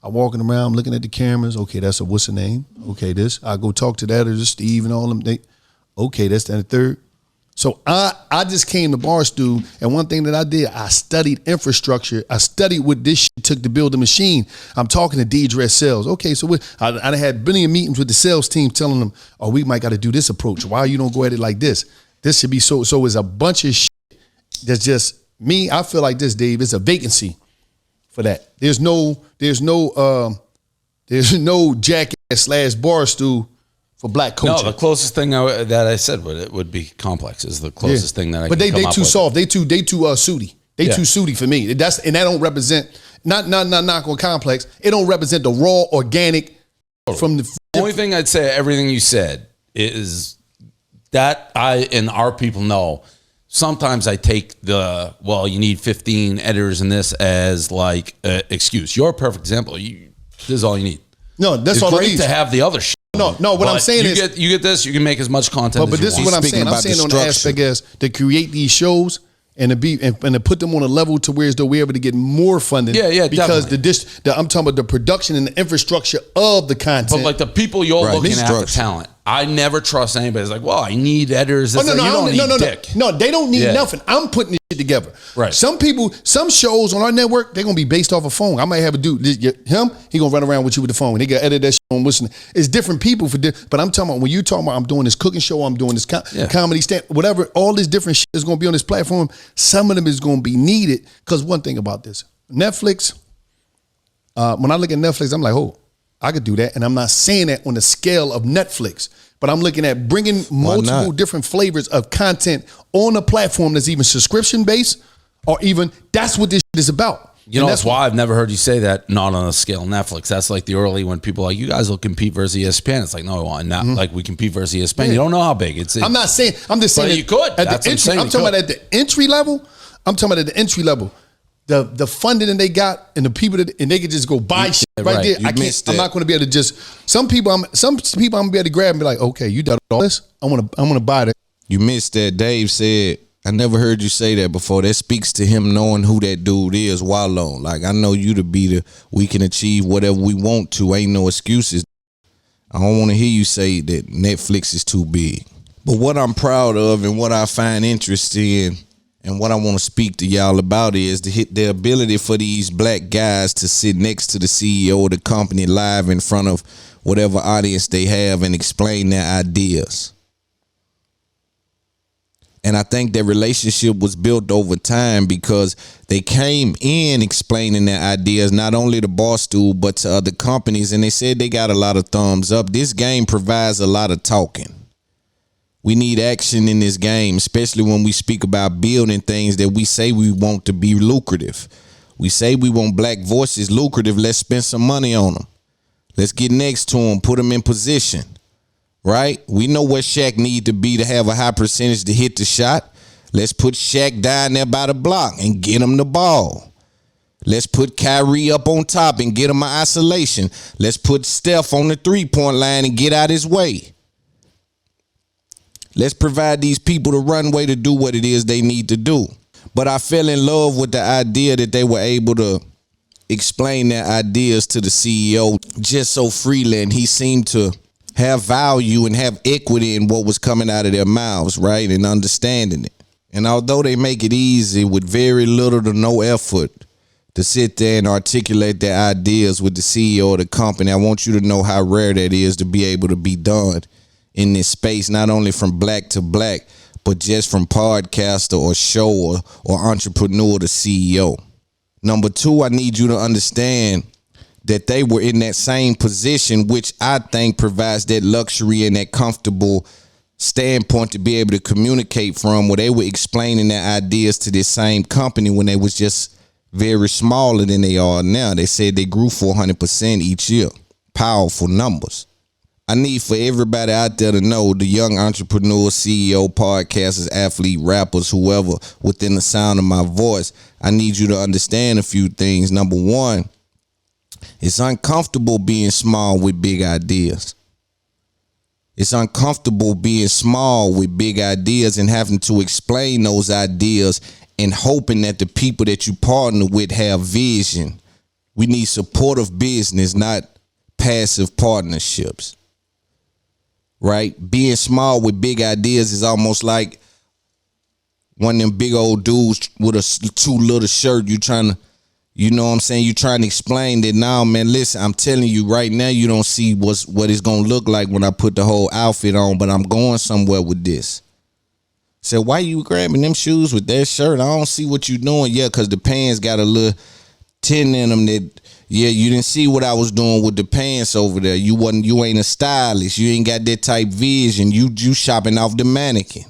I walking around, I'm looking at the cameras. Okay, that's a what's the name? Okay, this. I go talk to the editor, Steve, and all them. Okay, that's that third. So I just came to BarStool, and one thing that I did, I studied infrastructure. I studied what this shit took to build a machine. I'm talking to D-Dress sales. Okay, so I had plenty of meetings with the sales team telling them, oh, we might got to do this approach. Why you don't go at it like this? This should be so it's a bunch of shit that's just me. I feel like this, Dave, it's a vacancy for that. There's no jackass / BarStool for black coaching. No, the closest thing that I said would be complex is the closest thing that I. But they too soft. They too sooty. They too sooty for me. That don't represent not knock on complex. It don't represent the raw organic from the. Only thing I'd say, everything you said is that I and our people know. Sometimes I take you need 15 editors in this as like excuse. You're a perfect example. This is all you need. No, that's it's all great I need to have the other shit. No. What I'm saying is you get this. You can make as much content. But this is what I'm saying. I'm saying on the aspect is to create these shows and to put them on a level to where as though we're able to get more funding. Yeah, because definitely. I'm talking about the production and the infrastructure of the content. But like the people you're looking at, the talent. I never trust anybody. It's like, well, I need editors. No, they don't need nothing. I'm putting this shit together. Right. Some shows on our network, they're gonna be based off a phone. I might have a dude, he gonna run around with you with the phone. He got edit that shit on listening. It's different people but I'm talking about when you talking about I'm doing this cooking show, I'm doing this comedy stand, whatever, all this different shit is gonna be on this platform. Some of them is gonna be needed. Because one thing about this, Netflix, when I look at Netflix, I'm like, oh, I could do that. And I'm not saying that on the scale of Netflix, but I'm looking at bringing multiple different flavors of content on a platform that's even subscription based, or even that's what this shit is about. That's why I've never heard you say that. Not on a scale of Netflix. That's like the early when people are like, you guys will compete versus ESPN. It's like, no, not like we compete versus ESPN. You don't know how big it's. I'm not saying. I'm just saying. But you could. At the entry, I'm talking about at the entry level. The funding that they got and the people and they could just go buy shit right there. I'm not going to be able to just. Some people I'm gonna be able to grab and be like, okay, you done all this. I'm gonna buy that. You missed that. Dave said, I never heard you say that before. That speaks to him knowing who that dude is. Walo, like I know you to be we can achieve whatever we want to. Ain't no excuses. I don't want to hear you say that Netflix is too big. But what I'm proud of and what I find interesting and what I want to speak to y'all about is the ability for these black guys to sit next to the CEO of the company live in front of whatever audience they have and explain their ideas. And I think that relationship was built over time because they came in explaining their ideas, not only to BarStool, but to other companies. And they said they got a lot of thumbs up. This game provides a lot of talking. We need action in this game, especially when we speak about building things that we say we want to be lucrative. We say we want black voices lucrative. Let's spend some money on them. Let's get next to them, put them in position, right? We know where Shaq need to be to have a high percentage to hit the shot. Let's put Shaq down there by the block and get him the ball. Let's put Kyrie up on top and get him an isolation. Let's put Steph on the three-point line and get out his way. Let's provide these people the runway to do what it is they need to do. But I fell in love with the idea that they were able to explain their ideas to the CEO just so freely, and he seemed to have value and have equity in what was coming out of their mouths, right, and understanding it. And although they make it easy with very little to no effort to sit there and articulate their ideas with the CEO of the company, I want you to know how rare that is to be able to be done in this space, not only from black to black, but just from podcaster or show or entrepreneur to CEO. Number two, I need you to understand that they were in that same position, which I think provides that luxury and that comfortable standpoint to be able to communicate from, where they were explaining their ideas to this same company when they was just very smaller than they are now. They said they grew 400% each year. Powerful numbers. I need for everybody out there to know, the young entrepreneurs, CEO, podcasters, athlete, rappers, whoever within the sound of my voice, I need you to understand a few things. Number one, it's uncomfortable being small with big ideas. It's uncomfortable being small with big ideas and having to explain those ideas and hoping that the people that you partner with have vision. We need supportive business, not passive partnerships. Right? Being small with big ideas is almost like one of them big old dudes with a too little shirt. You trying to, you know what I'm saying? You trying to explain that now, man, listen, I'm telling you right now, you don't see what it's going to look like when I put the whole outfit on, but I'm going somewhere with this. So why you grabbing them shoes with that shirt? I don't see what you doing. Yeah, because the pants got a little tin in them that, yeah, you didn't see what I was doing with the pants over there. You ain't a stylist. You ain't got that type vision. You shopping off the mannequin.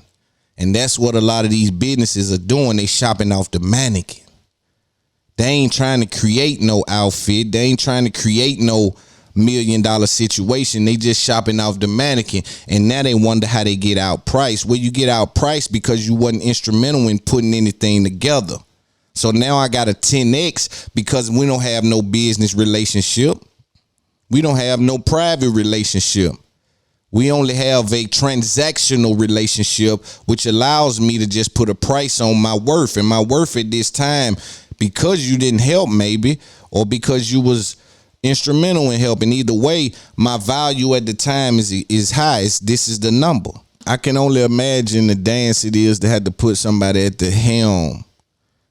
And that's what a lot of these businesses are doing. They shopping off the mannequin. They ain't trying to create no outfit. They ain't trying to create no $1 million situation. They just shopping off the mannequin. And now they wonder how they get outpriced. Well, you get outpriced because you wasn't instrumental in putting anything together. So now I got a 10X because we don't have no business relationship. We don't have no private relationship. We only have a transactional relationship, which allows me to just put a price on my worth. And my worth at this time, because you didn't help maybe, or because you was instrumental in helping, either way, my value at the time is high. This is the number. I can only imagine the dance it is to have to put somebody at the helm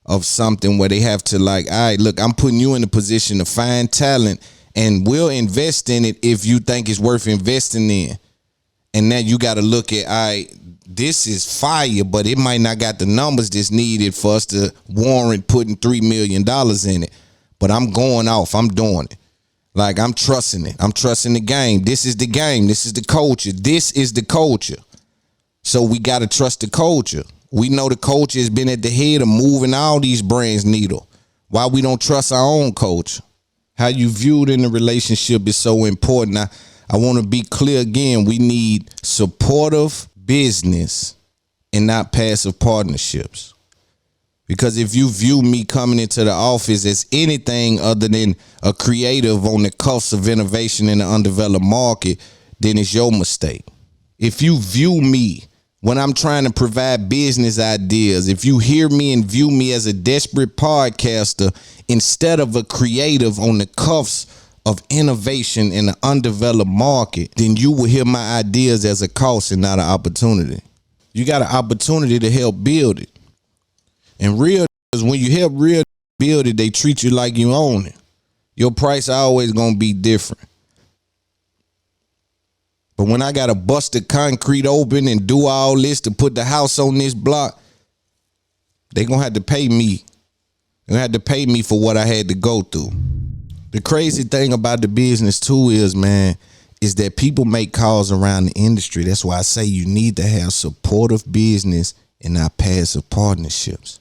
of something where they have to, like, all right, look, I'm putting you in a position to find talent and we'll invest in it if you think it's worth investing in. And now you got to look at, all right, this is fire, but it might not got the numbers that's needed for us to warrant putting $3 million in it. But I'm going off. I'm doing it. Like, I'm trusting it. I'm trusting the game. This is the game. This is the culture. This is the culture. So we got to trust the culture. We know the culture has been at the head of moving all these brands needle. Why we don't trust our own culture? How you viewed in the relationship is so important. I want to be clear again. We need supportive business and not passive partnerships. Because if you view me coming into the office as anything other than a creative on the cusp of innovation in the undeveloped market, then it's your mistake. If you view me when I'm trying to provide business ideas, if you hear me and view me as a desperate podcaster instead of a creative on the cuffs of innovation in the undeveloped market, then you will hear my ideas as a cost and not an opportunity. You got an opportunity to help build it. And real, when you help real build it, they treat you like you own it. Your price always gonna be different. But when I gotta bust the concrete open and do all this to put the house on this block, they gonna have to pay me. They gonna have to pay me for what I had to go through. The crazy thing about the business too is, man, is that people make calls around the industry. That's why I say you need to have supportive business and not passive partnerships.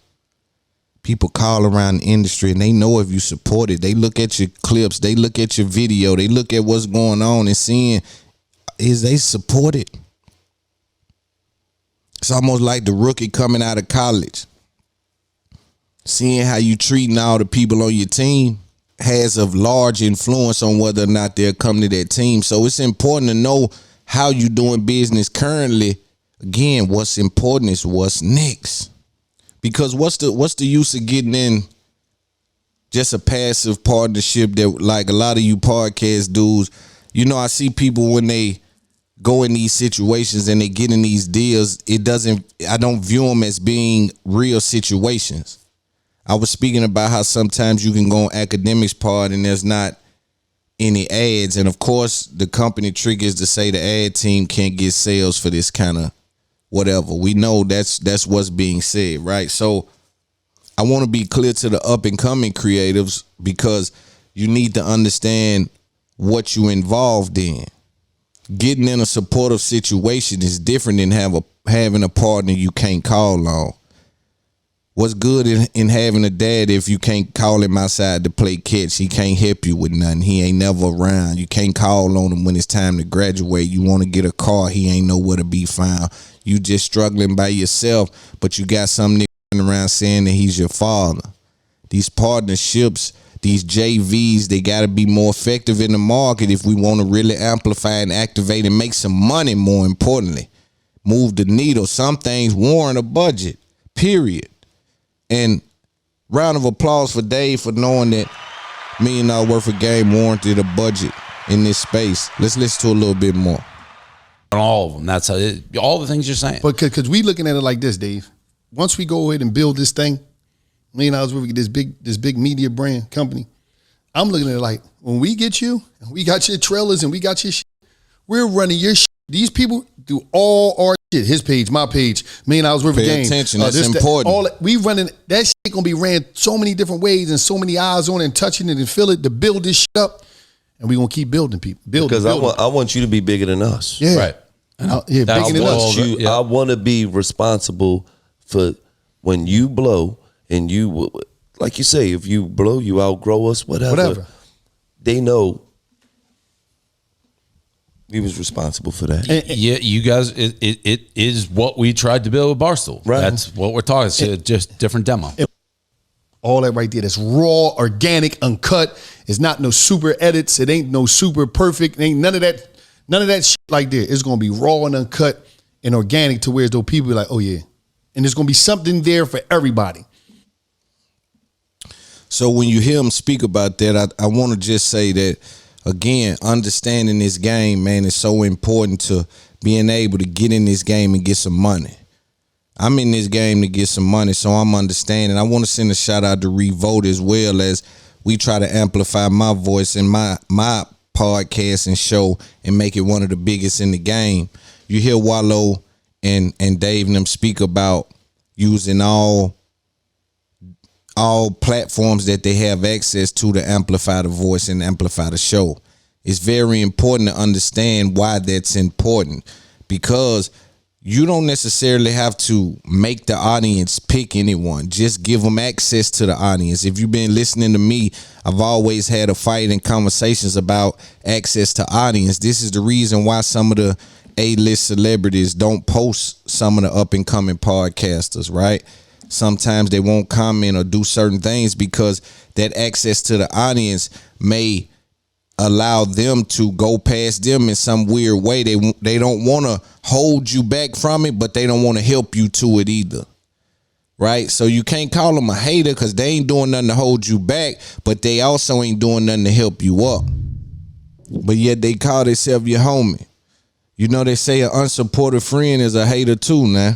People call around the industry and they know if you support it. They look at your clips, they look at your video, they look at what's going on and seeing, is they support it? It's almost like the rookie coming out of college. Seeing how you treating all the people on your team has a large influence on whether or not they'll come to that team. So it's important to know how you doing business currently. Again, what's important is what's next. Because what's the use of getting in just a passive partnership that, like a lot of you podcast dudes, you know, I see people when they go in these situations and they get in these deals, I don't view them as being real situations. I was speaking about how sometimes you can go on academics part and there's not any ads. And of course, the company trick is to say the ad team can't get sales for this kind of whatever. We know that's what's being said, right? So I want to be clear to the up and coming creatives because you need to understand what you involved in. Getting in a supportive situation is different than having a partner you can't call on. What's good in having a dad if you can't call him outside to play catch? He can't help you with nothing. He ain't never around. You can't call on him when it's time to graduate. You want to get a car, he ain't nowhere to be found. You just struggling by yourself, but you got some nigga around saying that he's your father. These partnerships, these JVs, they got to be more effective in the market if we want to really amplify and activate and make some money, more importantly. Move the needle. Some things warrant a budget, period. And round of applause for Dave for knowing that $1 million worth of game warranted a budget in this space. Let's listen to a little bit more. On all of them. That's how all the things you're saying. But because we looking at it like this, Dave. Once we go ahead and build this thing, $1 million worth of this big media brand company, I'm looking at it like when we get you, and we got your trailers and we got your shit, we're running your shit. These people do all our shit. His page, my page, $1 million worth of game. Pay attention. That's important. We running that shit gonna be ran so many different ways and so many eyes on it and touching it and feel it to build this shit up. And we're gonna keep building people. Because I want you to be bigger than us. Yeah. Right. Bigger than us. I want to be responsible for when you blow and you, like you say, if you blow, you outgrow us, whatever. They know we was responsible for that. Yeah, you guys, it is what we tried to build with BarStool. Right. That's what we're talking. It's just different demo. All that right there, that's raw, organic, uncut. It's not no super edits. It ain't no super perfect. It ain't none of that shit like that. It's gonna be raw and uncut and organic to where those people be like, oh yeah. And there's gonna be something there for everybody. So when you hear him speak about that, I want to just say that, again, understanding this game, man, is so important to being able to get in this game and get some money. I'm in this game to get some money, so I'm understanding. I want to send a shout out to Revolt as well as we try to amplify my voice in my podcast and show and make it one of the biggest in the game. You hear Walo and Dave and them speak about using all platforms that they have access to amplify the voice and amplify the show. It's very important to understand why that's important, because you don't necessarily have to make the audience pick anyone. Just give them access to the audience. If you've been listening to me, I've always had a fight and conversations about access to audience. This is the reason why some of the A-list celebrities don't post some of the up-and-coming podcasters, right? Sometimes they won't comment or do certain things because that access to the audience may allow them to go past them in some weird way. They don't want to hold you back from it, but they don't want to help you to it either. Right? So you can't call them a hater because they ain't doing nothing to hold you back, but they also ain't doing nothing to help you up. But yet they call themselves your homie. You know, they say an unsupported friend is a hater too, now.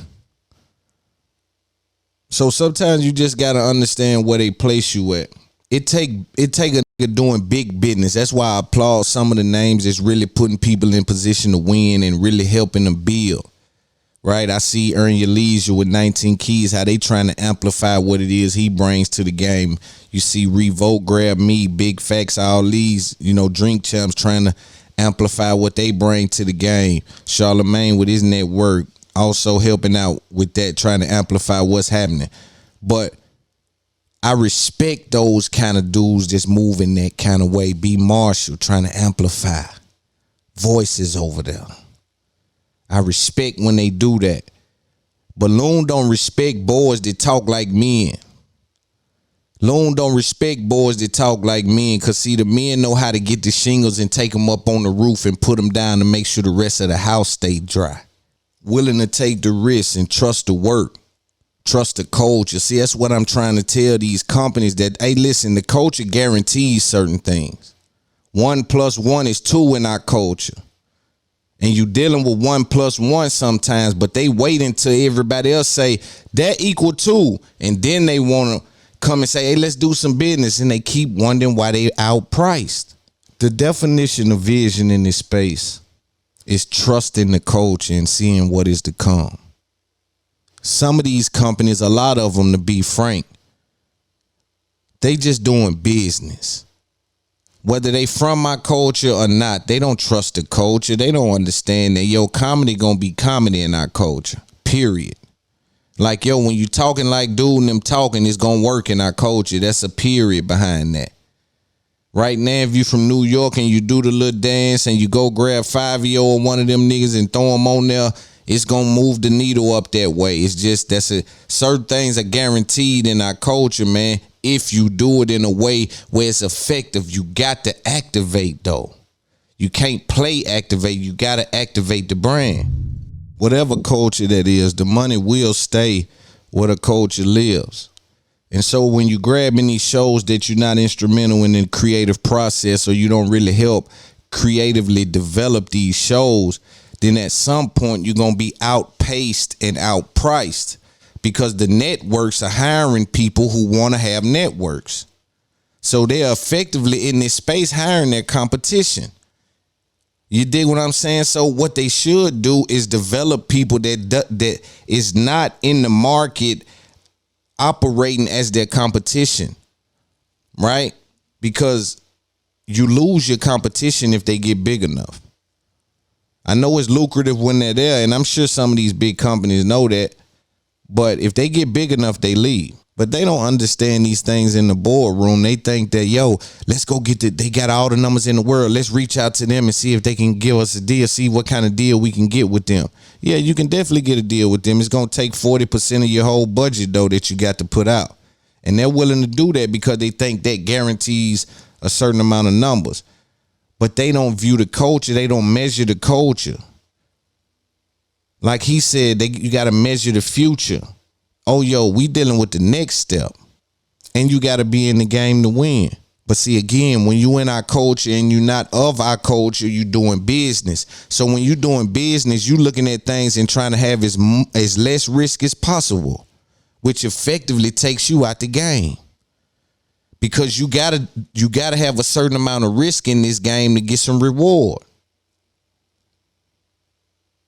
So sometimes you just got to understand where they place you at. It take a nigga doing big business. That's why I applaud some of the names that's really putting people in position to win and really helping them build. Right? I see Earn Your Leisure with 19 Keys, how they trying to amplify what it is he brings to the game. You see Revolt, Grab Me, Big Facts, all these, drink champs trying to amplify what they bring to the game. Charlemagne with his network also helping out with that, trying to amplify what's happening. But I respect those kind of dudes that's moving that kind of way. B. Marshall trying to amplify voices over there. I respect when they do that. But Loon don't respect boys that talk like men. Loon don't respect boys that talk like men, because see, the men know how to get the shingles and take them up on the roof and put them down to make sure the rest of the house stay dry. Willing to take the risks and trust the work. Trust the culture. See, that's what I'm trying to tell these companies, that, hey, listen, the culture guarantees certain things. 1 + 1 is 2 in our culture. And you dealing with 1 + 1 sometimes, but they wait until everybody else say that equal 2. And then they want to come and say, hey, let's do some business. And they keep wondering why they outpriced. The definition of vision in this space is trusting the culture and seeing what is to come. Some of these companies, a lot of them, to be frank, They just doing business. Whether they from my culture or not, they don't trust the culture. They don't understand that, comedy gonna be comedy in our culture, period. Like, when you talking like dude and them talking, it's gonna work in our culture. That's a period behind that. Right now, if you from New York and you do the little dance and you go grab 5-year-old one of them niggas and throw them on there, it's gonna move the needle up that way. It's just certain things are guaranteed in our culture, man. If you do it in a way where it's effective, you got to activate though. You can't play activate. You got to activate the brand. Whatever culture that is, the money will stay where the culture lives. And so when you grabbing these shows that you're not instrumental in the creative process, or you don't really help creatively develop these shows, then at some point you're going to be outpaced and outpriced, because the networks are hiring people who want to have networks. So they're effectively in this space hiring their competition. You dig what I'm saying? So what they should do is develop people that is not in the market operating as their competition, right? Because you lose your competition if they get big enough. I know it's lucrative when they're there, and I'm sure some of these big companies know that. But if they get big enough, they leave. But they don't understand these things in the boardroom. They think that, let's go they got all the numbers in the world. Let's reach out to them and see if they can give us a deal, see what kind of deal we can get with them. Yeah, you can definitely get a deal with them. It's going to take 40% of your whole budget, though, that you got to put out. And they're willing to do that because they think that guarantees a certain amount of numbers. But they don't view the culture. They don't measure the culture. Like he said, you got to measure the future. Oh, we dealing with the next step. And you got to be in the game to win. But see, again, when you in our culture and you're not of our culture, you doing business. So when you're doing business, you looking at things and trying to have as less risk as possible, which effectively takes you out the game. Because you gotta have a certain amount of risk in this game to get some reward.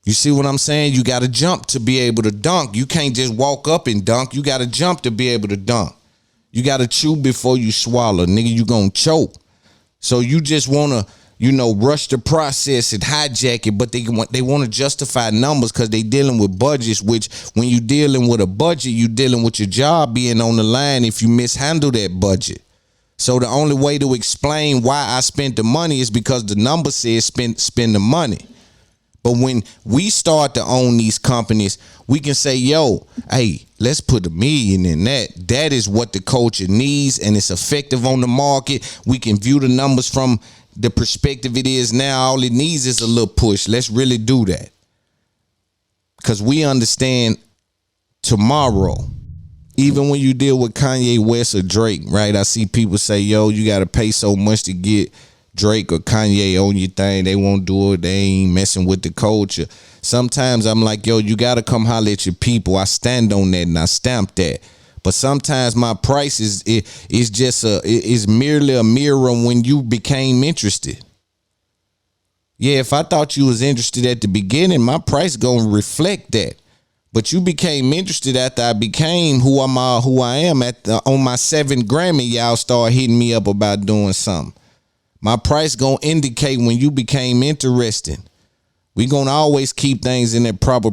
You see what I'm saying? You got to jump to be able to dunk. You can't just walk up and dunk. You got to jump to be able to dunk. You got to chew before you swallow. Nigga, you going to choke. So you just want to, rush the process and hijack it, but they want to justify numbers because they dealing with budgets, which when you dealing with a budget, you dealing with your job being on the line if you mishandle that budget. So the only way to explain why I spent the money is because the number says spend the money. But when we start to own these companies, we can say, hey, let's put $1 million in that. That is what the culture needs, and it's effective on the market. We can view the numbers from the perspective it is now. All it needs is a little push. Let's really do that. Because we understand tomorrow, even when you deal with Kanye West or Drake, right? I see people say, you got to pay so much to get Drake or Kanye on your thing. They won't do it. They ain't messing with the culture. Sometimes I'm like, you got to come holler at your people. I stand on that and I stamp that. But sometimes my price is just is merely a mirror when you became interested. Yeah, if I thought you was interested at the beginning, my price gonna reflect that. But you became interested after I became who I am on my 7th Grammy. Y'all start hitting me up about doing something. My price gonna indicate when you became interested. We gonna always keep things in their proper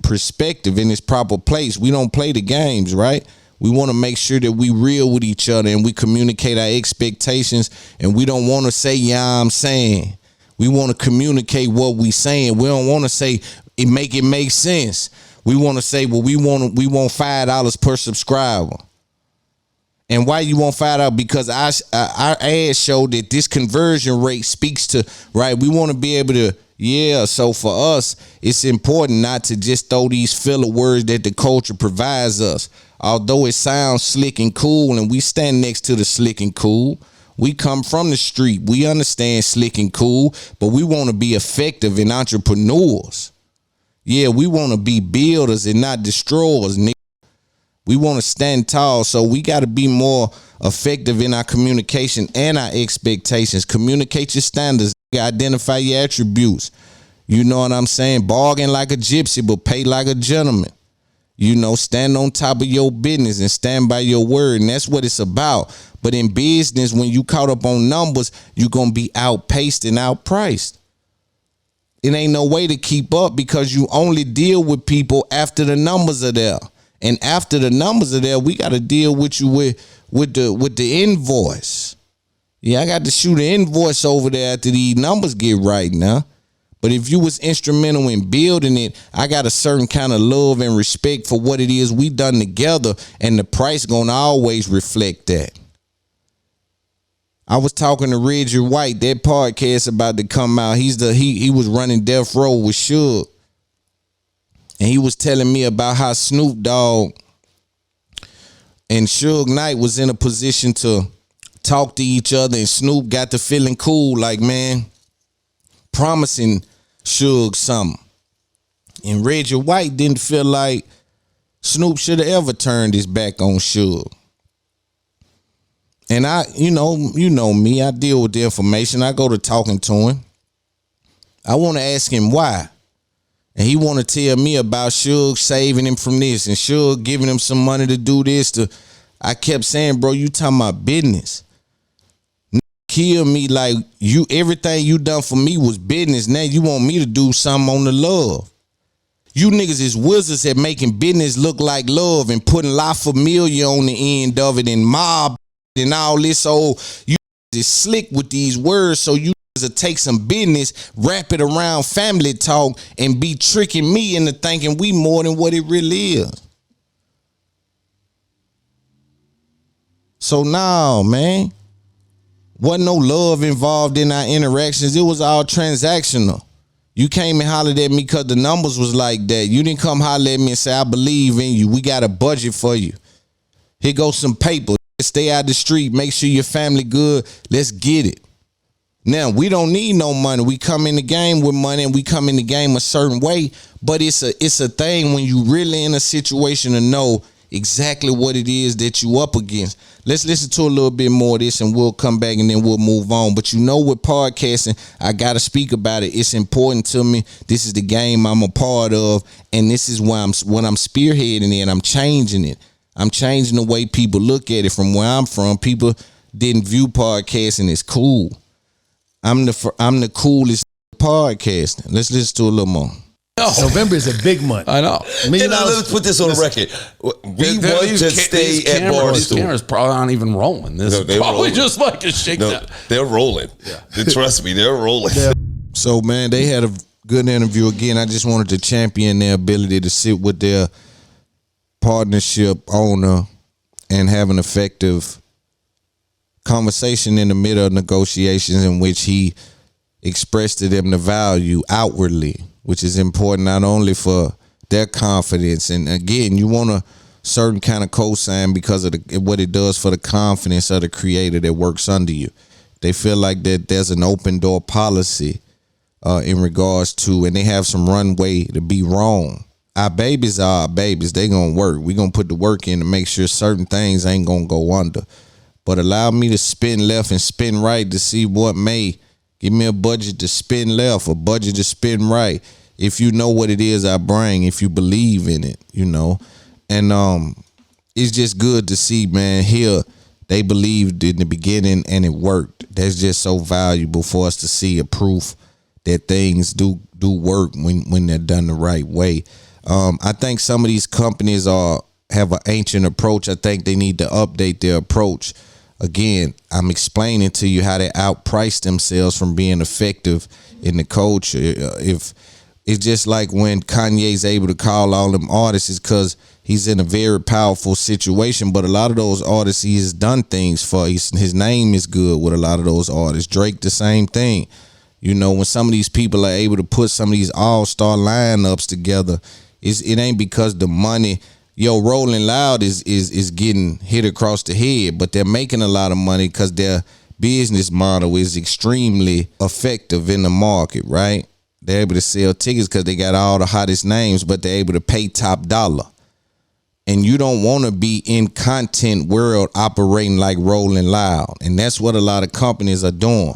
perspective, in its proper place. We don't play the games, right? We want to make sure that we real with each other and we communicate our expectations. And we don't want to say, I'm saying. We want to communicate what we saying. We don't want to say it make sense. We want to say, we want $5 per subscriber. And why you want $5? Because our ads show that this conversion rate speaks to, right? We want to be able to, so for us, it's important not to just throw these filler words that the culture provides us. Although it sounds slick and cool, and we stand next to the slick and cool, we come from the street. We understand slick and cool, but we want to be effective in entrepreneurs. Yeah, we want to be builders and not destroyers, nigga. We want to stand tall, so we got to be more effective in our communication and our expectations. Communicate your standards, identify your attributes. You know what I'm saying? Bargain like a gypsy, but pay like a gentleman. You know, stand on top of your business and stand by your word. And that's what it's about. But in business, when you caught up on numbers, you're going to be outpaced and outpriced. It ain't no way to keep up because you only deal with people after the numbers are there. And after the numbers are there, we got to deal with you with the invoice. Yeah, I got to shoot an invoice over there after these numbers get right now. But if you was instrumental in building it, I got a certain kind of love and respect for what it is we done together, and the price gonna always reflect that. I was talking to Reggie White, that podcast about to come out. He was running Death Row with Suge. And he was telling me about how Snoop Dogg and Suge Knight was in a position to talk to each other, and Snoop got to feeling cool, like, man, promising Suge something. And Reggie White didn't feel like Snoop should have ever turned his back on Suge. And you know me, I deal with the information. I go to talking to him. I want to ask him why. And he want to tell me about Suge saving him from this and Suge giving him some money to do this. I kept saying, bro, you talking about business. Kill me like everything you done for me was business. Now you want me to do something on the love. You niggas is wizards at making business look like love and putting La Familia on the end of it and mob and all this old. You is slick with these words, so you to take some business, wrap it around family talk, and be tricking me into thinking we more than what it really is. So now, man, wasn't no love involved in our interactions. It was all transactional. You came and hollered at me because the numbers was like that. You didn't come holler at me and say, I believe in you. We got a budget for you. Here goes some paper. Stay out the street. Make sure your family good. Let's get it. Now, we don't need no money. We come in the game with money, and we come in the game a certain way. But it's a thing when you really in a situation to know exactly what it is that you up against. Let's listen to a little bit more of this, and we'll come back, and then we'll move on. But you know, with podcasting, I got to speak about it. It's important to me. This is the game I'm a part of, and this is why I'm spearheading it, and I'm changing it. I'm changing the way people look at it. From where I'm from, people didn't view podcasting as cool. I'm the coolest podcasting. Let's listen to a little more. No. November is a big month. I know. Let's put this on the record. We want to stay at BarStool. These cameras probably aren't even rolling. This is probably rolling. Just like a shakedown. No, they're rolling. Yeah. Trust me, they're rolling. Yeah. So, man, they had a good interview again. I just wanted to champion their ability to sit with their partnership owner and have an effective conversation in the middle of negotiations in which he expressed to them the value outwardly, which is important not only for their confidence. And again, you want a certain kind of cosign because of what it does for the confidence of the creator that works under you. They feel like that there's an open door policy in regards to, and they have some runway to be wrong. Our babies are our babies. They gonna work. We gonna put the work in to make sure certain things ain't gonna go under. But allow me to spin left and spin right to see what may. Give me a budget to spin left, a budget to spin right. If you know what it is I bring, if you believe in it, you know. And it's just good to see, man, here they believed in the beginning and it worked. That's just so valuable for us to see a proof that things do work when they're done the right way. I think some of these companies have an ancient approach. I think they need to update their approach. Again, I'm explaining to you how they outprice themselves from being effective in the culture. If it's just like when Kanye's able to call all them artists, is because he's in a very powerful situation. But a lot of those artists he has done things for. His name is good with a lot of those artists. Drake, the same thing. You know, when some of these people are able to put some of these all-star lineups together, it ain't because the money. Yo, Rolling Loud is getting hit across the head, but they're making a lot of money because their business model is extremely effective in the market, right? They're able to sell tickets because they got all the hottest names, but they're able to pay top dollar. And you don't want to be in content world operating like Rolling Loud. And that's what a lot of companies are doing.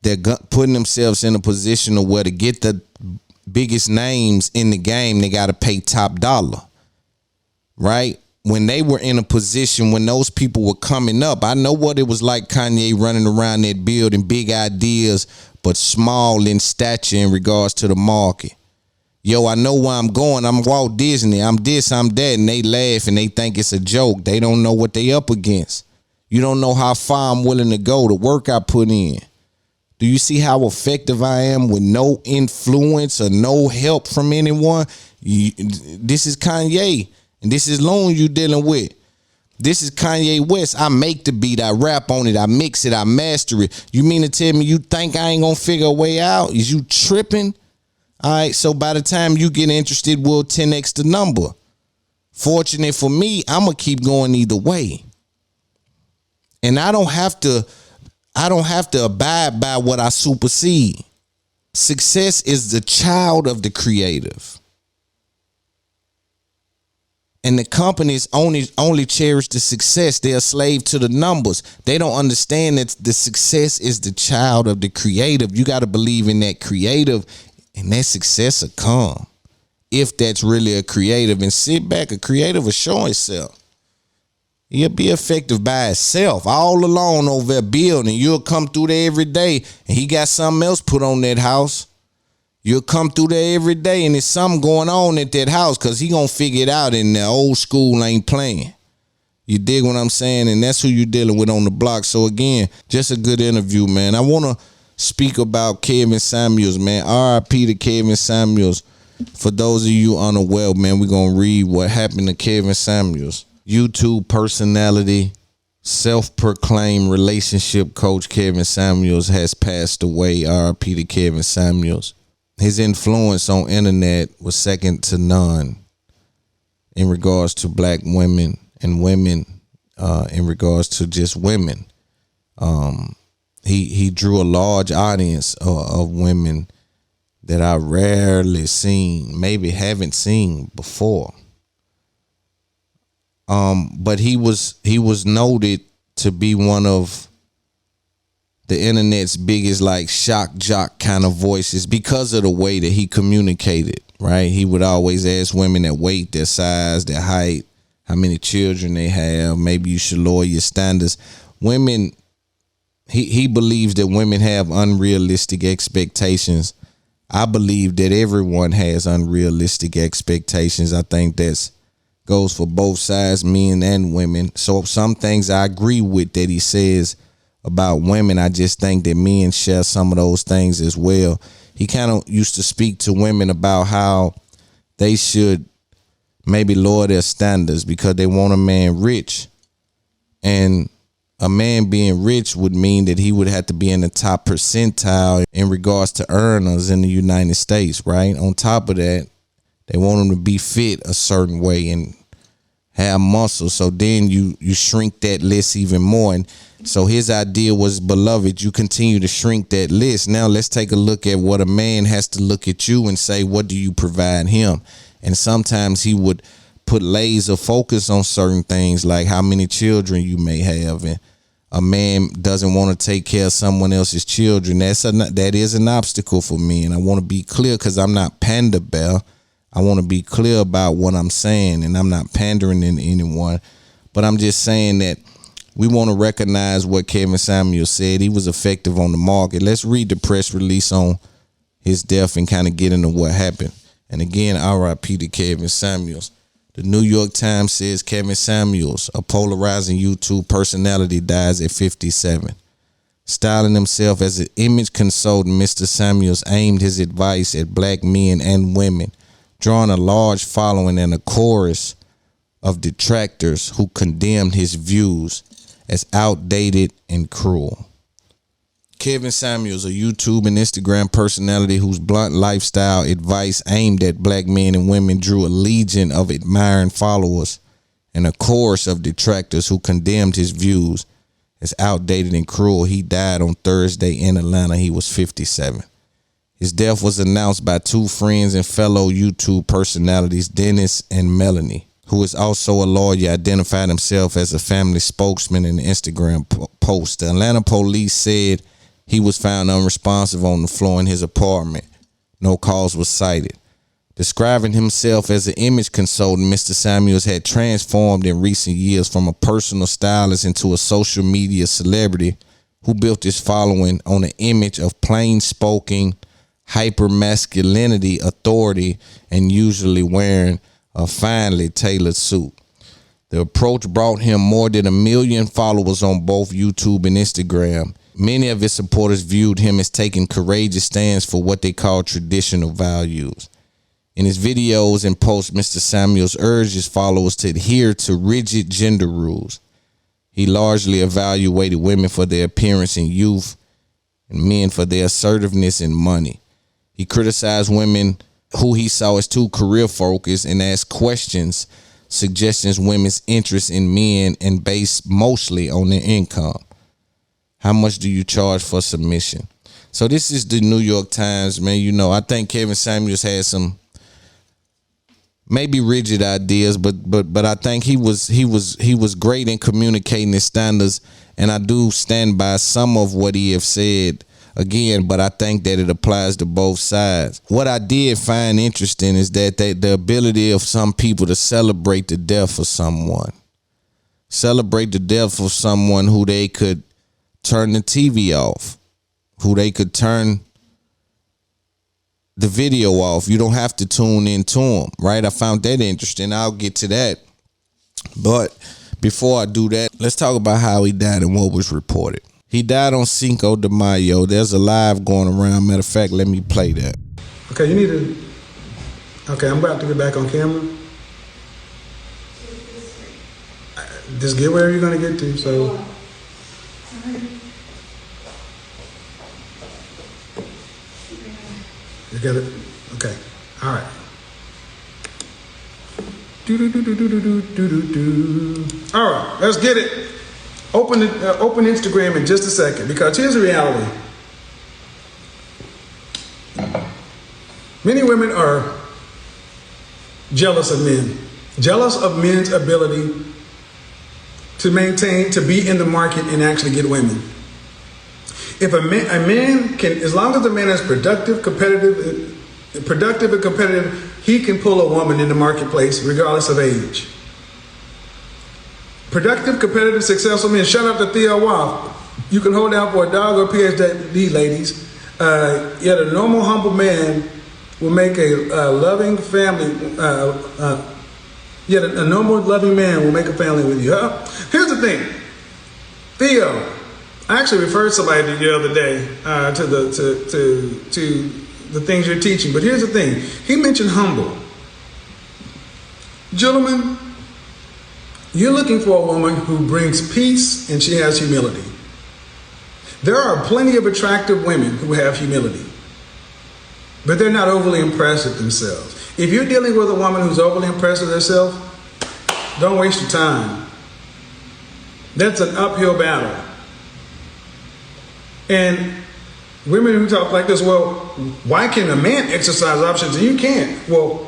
They're putting themselves in a position of where to get the biggest names in the game, they got to pay top dollar. right? When they were in a position when those people were coming up, I know what it was like, Kanye running around that building, big ideas, but small in stature in regards to the market. Yo, I know where I'm going. I'm Walt Disney. I'm this, I'm that. And they laugh and they think it's a joke. They don't know what they up against. You don't know how far I'm willing to go, the work I put in. Do you see how effective I am with no influence or no help from anyone? This is Kanye. And this is Loon you dealing with. This is Kanye West. I make the beat. I rap on it. I mix it. I master it. You mean to tell me you think I ain't going to figure a way out? Is you tripping? All right, so by the time you get interested, we'll 10x the number. Fortunate for me, I'm going to keep going either way. And I don't have to abide by what I supersede. Success is the child of the creative. And the companies only cherish the success. They're a slave to the numbers. They don't understand that the success is the child of the creative. You got to believe in that creative, and that success will come. If that's really a creative, and sit back, a creative will show itself. You'll be effective by itself, all alone over there building. You'll come through there every day, and he got something else put on that house. You'll come through there every day, and there's something going on at that house because he going to figure it out, and the old school ain't playing. You dig what I'm saying? And that's who you're dealing with on the block. So, again, just a good interview, man. I want to speak about Kevin Samuels, man. R.I.P. to Kevin Samuels. For those of you unaware, man, we're going to read what happened to Kevin Samuels. YouTube personality, self-proclaimed relationship coach Kevin Samuels has passed away. R.I.P. to Kevin Samuels. His influence on internet was second to none in regards to black women and women in regards to just women. He drew a large audience of women that I rarely seen, maybe haven't seen before. But he was noted to be one of the internet's biggest like shock jock kind of voices because of the way that he communicated, right? He would always ask women their weight, their size, their height, how many children they have. Maybe you should lower your standards. Women, he believes that women have unrealistic expectations. I believe that everyone has unrealistic expectations. I think that's goes for both sides, men and women. So some things I agree with that he says about women. I just think that men share some of those things as well. He kind of used to speak to women about how they should maybe lower their standards because they want a man rich. And a man being rich would mean that he would have to be in the top percentile in regards to earners in the United States, right? On top of that, they want him to be fit a certain way and have muscle. So then you shrink that list even more. And so his idea was, beloved, you continue to shrink that list. Now let's take a look at what a man has to look at you and say, what do you provide him? And sometimes he would put laser focus on certain things like how many children you may have. And a man doesn't want to take care of someone else's children. That is an obstacle for me. And I want to be clear because I'm not Panda Bear. I want to be clear about what I'm saying, and I'm not pandering to anyone. But I'm just saying that we want to recognize what Kevin Samuels said. He was effective on the market. Let's read the press release on his death and kind of get into what happened. And again, R.I.P. to Kevin Samuels. The New York Times says Kevin Samuels, a polarizing YouTube personality, dies at 57. Styling himself as an image consultant, Mr. Samuels aimed his advice at black men and women, drawing a large following and a chorus of detractors who condemned his views as outdated and cruel. Kevin Samuels, a YouTube and Instagram personality whose blunt lifestyle advice aimed at black men and women drew a legion of admiring followers and a chorus of detractors who condemned his views as outdated and cruel. He died on Thursday in Atlanta. He was 57. His death was announced by two friends and fellow YouTube personalities, Dennis and Melanie, who is also a lawyer, identified himself as a family spokesman in the Instagram post. The Atlanta police said he was found unresponsive on the floor in his apartment. No cause was cited. Describing himself as an image consultant, Mr. Samuels had transformed in recent years from a personal stylist into a social media celebrity who built his following on an image of plain-spoken hyper-masculinity, authority, and usually wearing a finely tailored suit. The approach brought him more than 1 million followers on both YouTube and Instagram. Many of his supporters viewed him as taking courageous stands for what they call traditional values. In his videos and posts, Mr. Samuels urged his followers to adhere to rigid gender rules. He largely evaluated women for their appearance and youth and men for their assertiveness and money. He criticized women who he saw as too career-focused and asked questions, suggestions women's interest in men and based mostly on their income. How much do you charge for submission? So this is the New York Times, man. You know, I think Kevin Samuels had some maybe rigid ideas, but I think he was great in communicating his standards, and I do stand by some of what he have said again, but I think that it applies to both sides. What I did find interesting is that the ability of some people to celebrate the death of someone. Celebrate the death of someone who they could turn the TV off, who they could turn the video off. You don't have to tune into them, right? I found that interesting. I'll get to that. But before I do that, let's talk about how he died and what was reported. He died on Cinco de Mayo. There's a live going around. Matter of fact, let me play that. Okay, you need to... Okay, I'm about to get back on camera. Just get wherever you're going to get to, so... You got it? Okay. All right. All right, let's get it. Open Instagram in just a second, because here's the reality. Many women are jealous of men. Jealous of men's ability to maintain, to be in the market and actually get women. If a man can, as long as the man is productive and competitive, he can pull a woman in the marketplace regardless of age. Productive, competitive, successful men. Shout out to Theo Wolf. You can hold out for a dog or PhD, ladies. Yet a normal, humble man will make a loving family. Yet a normal, loving man will make a family with you. Here's the thing, Theo. I actually referred somebody to you the other day to the things you're teaching. But here's the thing. He mentioned humble. Gentlemen, you're looking for a woman who brings peace and she has humility. There are plenty of attractive women who have humility, but they're not overly impressed with themselves. If you're dealing with a woman who's overly impressed with herself, don't waste your time. That's an uphill battle. And women who talk like this, well, why can a man exercise options and you can't? Well,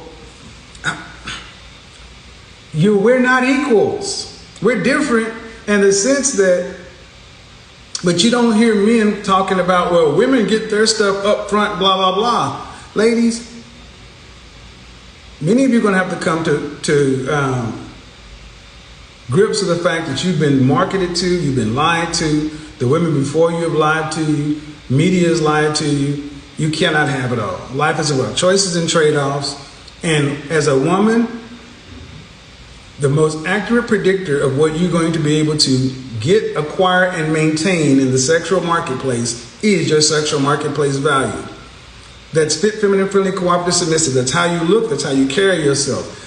we're not equals. We're different in the sense that, but you don't hear men talking about, well, women get their stuff up front, blah, blah, blah. Ladies, many of you are going to have to come to grips with the fact that you've been marketed to, you've been lied to. The women before you have lied to you. Media has lied to you. You cannot have it all. Life is about choices and trade-offs. And as a woman, the most accurate predictor of what you're going to be able to get, acquire, and maintain in the sexual marketplace is your sexual marketplace value. That's fit, feminine, friendly, cooperative, submissive. That's how you look. That's how you carry yourself.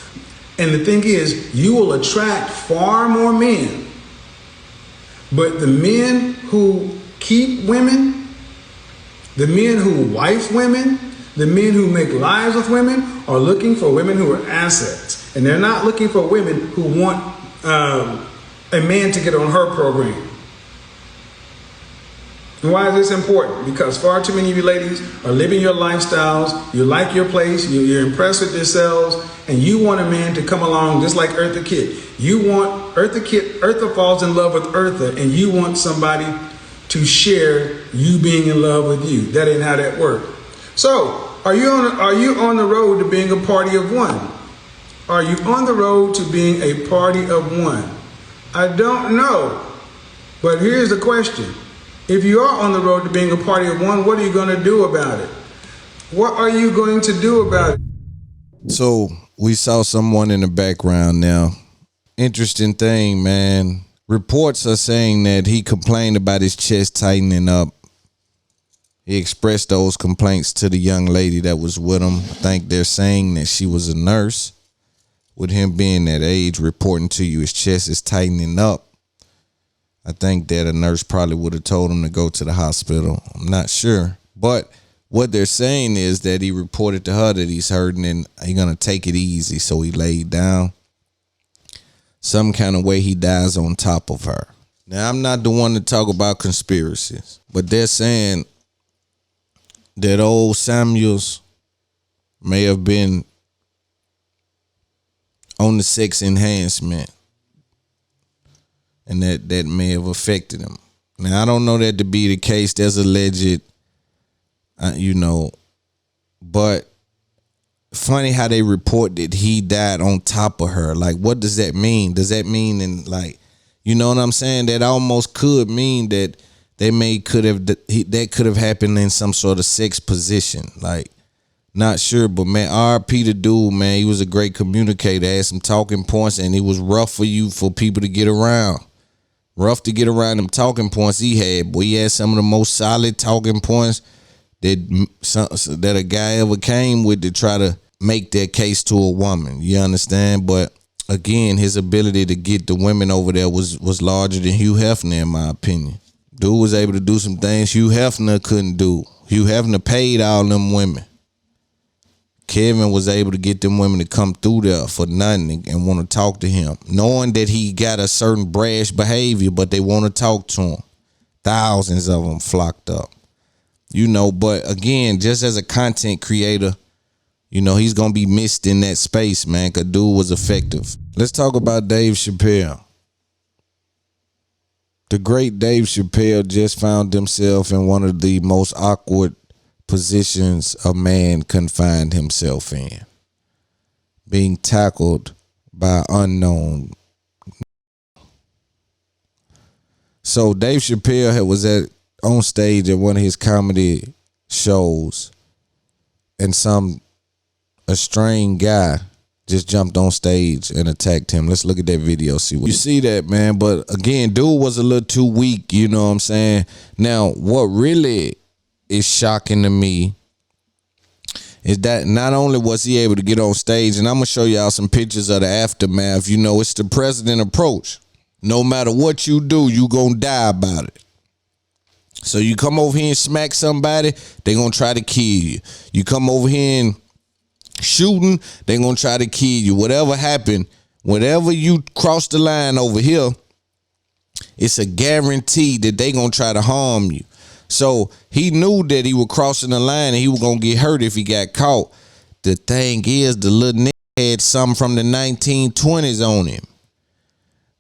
And the thing is, you will attract far more men. But the men who keep women, the men who wife women, the men who make lives with women are looking for women who are assets. And they're not looking for women who want a man to get on her program. And why is this important? Because far too many of you ladies are living your lifestyles, you like your place, you're impressed with yourselves, and you want a man to come along just like Eartha Kitt. You want Eartha falls in love with Eartha, and you want somebody to share you being in love with you. That ain't how that works. So, Are you on the road to being a party of one? Are you on the road to being a party of one? I don't know. But here's the question. If you are on the road to being a party of one, what are you going to do about it? What are you going to do about it? So we saw someone in the background now. Interesting thing, man. Reports are saying that he complained about his chest tightening up. He expressed those complaints to the young lady that was with him. I think they're saying that she was a nurse. With him being that age, reporting to you his chest is tightening up. I think that a nurse probably would have told him to go to the hospital. I'm not sure. But what they're saying is that he reported to her that he's hurting and he's going to take it easy. So he laid down. Some kind of way he dies on top of her. Now, I'm not the one to talk about conspiracies, but they're saying that old Samuels may have been on the sex enhancement, and that may have affected him. Now, I don't know that to be the case. There's alleged, but funny how they report that he died on top of her. Like, what does that mean? Does that mean you know what I'm saying? That almost could mean that that could have happened in some sort of sex position. Like, not sure, but man, RP the dude, man, he was a great communicator, had some talking points, and it was rough for people to get around. Rough to get around them talking points he had. Boy, he had some of the most solid talking points that a guy ever came with to try to make their case to a woman. You understand? But again, his ability to get the women over there was larger than Hugh Hefner, in my opinion. Dude was able to do some things Hugh Hefner couldn't do. Hugh Hefner paid all them women. Kevin was able to get them women to come through there for nothing and want to talk to him, knowing that he got a certain brash behavior, but they want to talk to him. Thousands of them flocked up. But again, just as a content creator, he's going to be missed in that space, man, because dude was effective. Let's talk about Dave Chapelle. The great Dave Chapelle just found himself in one of the most awkward positions a man can find himself in. Being tackled by unknown. So Dave Chapelle was on stage at one of his comedy shows, and a strange guy just jumped on stage and attacked him. Let's look at that video, see what you see that, man. But again, dude was a little too weak, you know what I'm saying? Now, what really is shocking to me is that not only was he able to get on stage, and I'm going to show y'all some pictures of the aftermath. It's the president approach. No matter what you do, you going to die about it. So you come over here and smack somebody, they going to try to kill you. You come over here and shooting, they going to try to kill you. Whatever happened, whenever you cross the line over here, it's a guarantee that they going to try to harm you. So he knew that he was crossing the line and he was going to get hurt if he got caught. The thing is, the little nigga had something from the 1920s on him.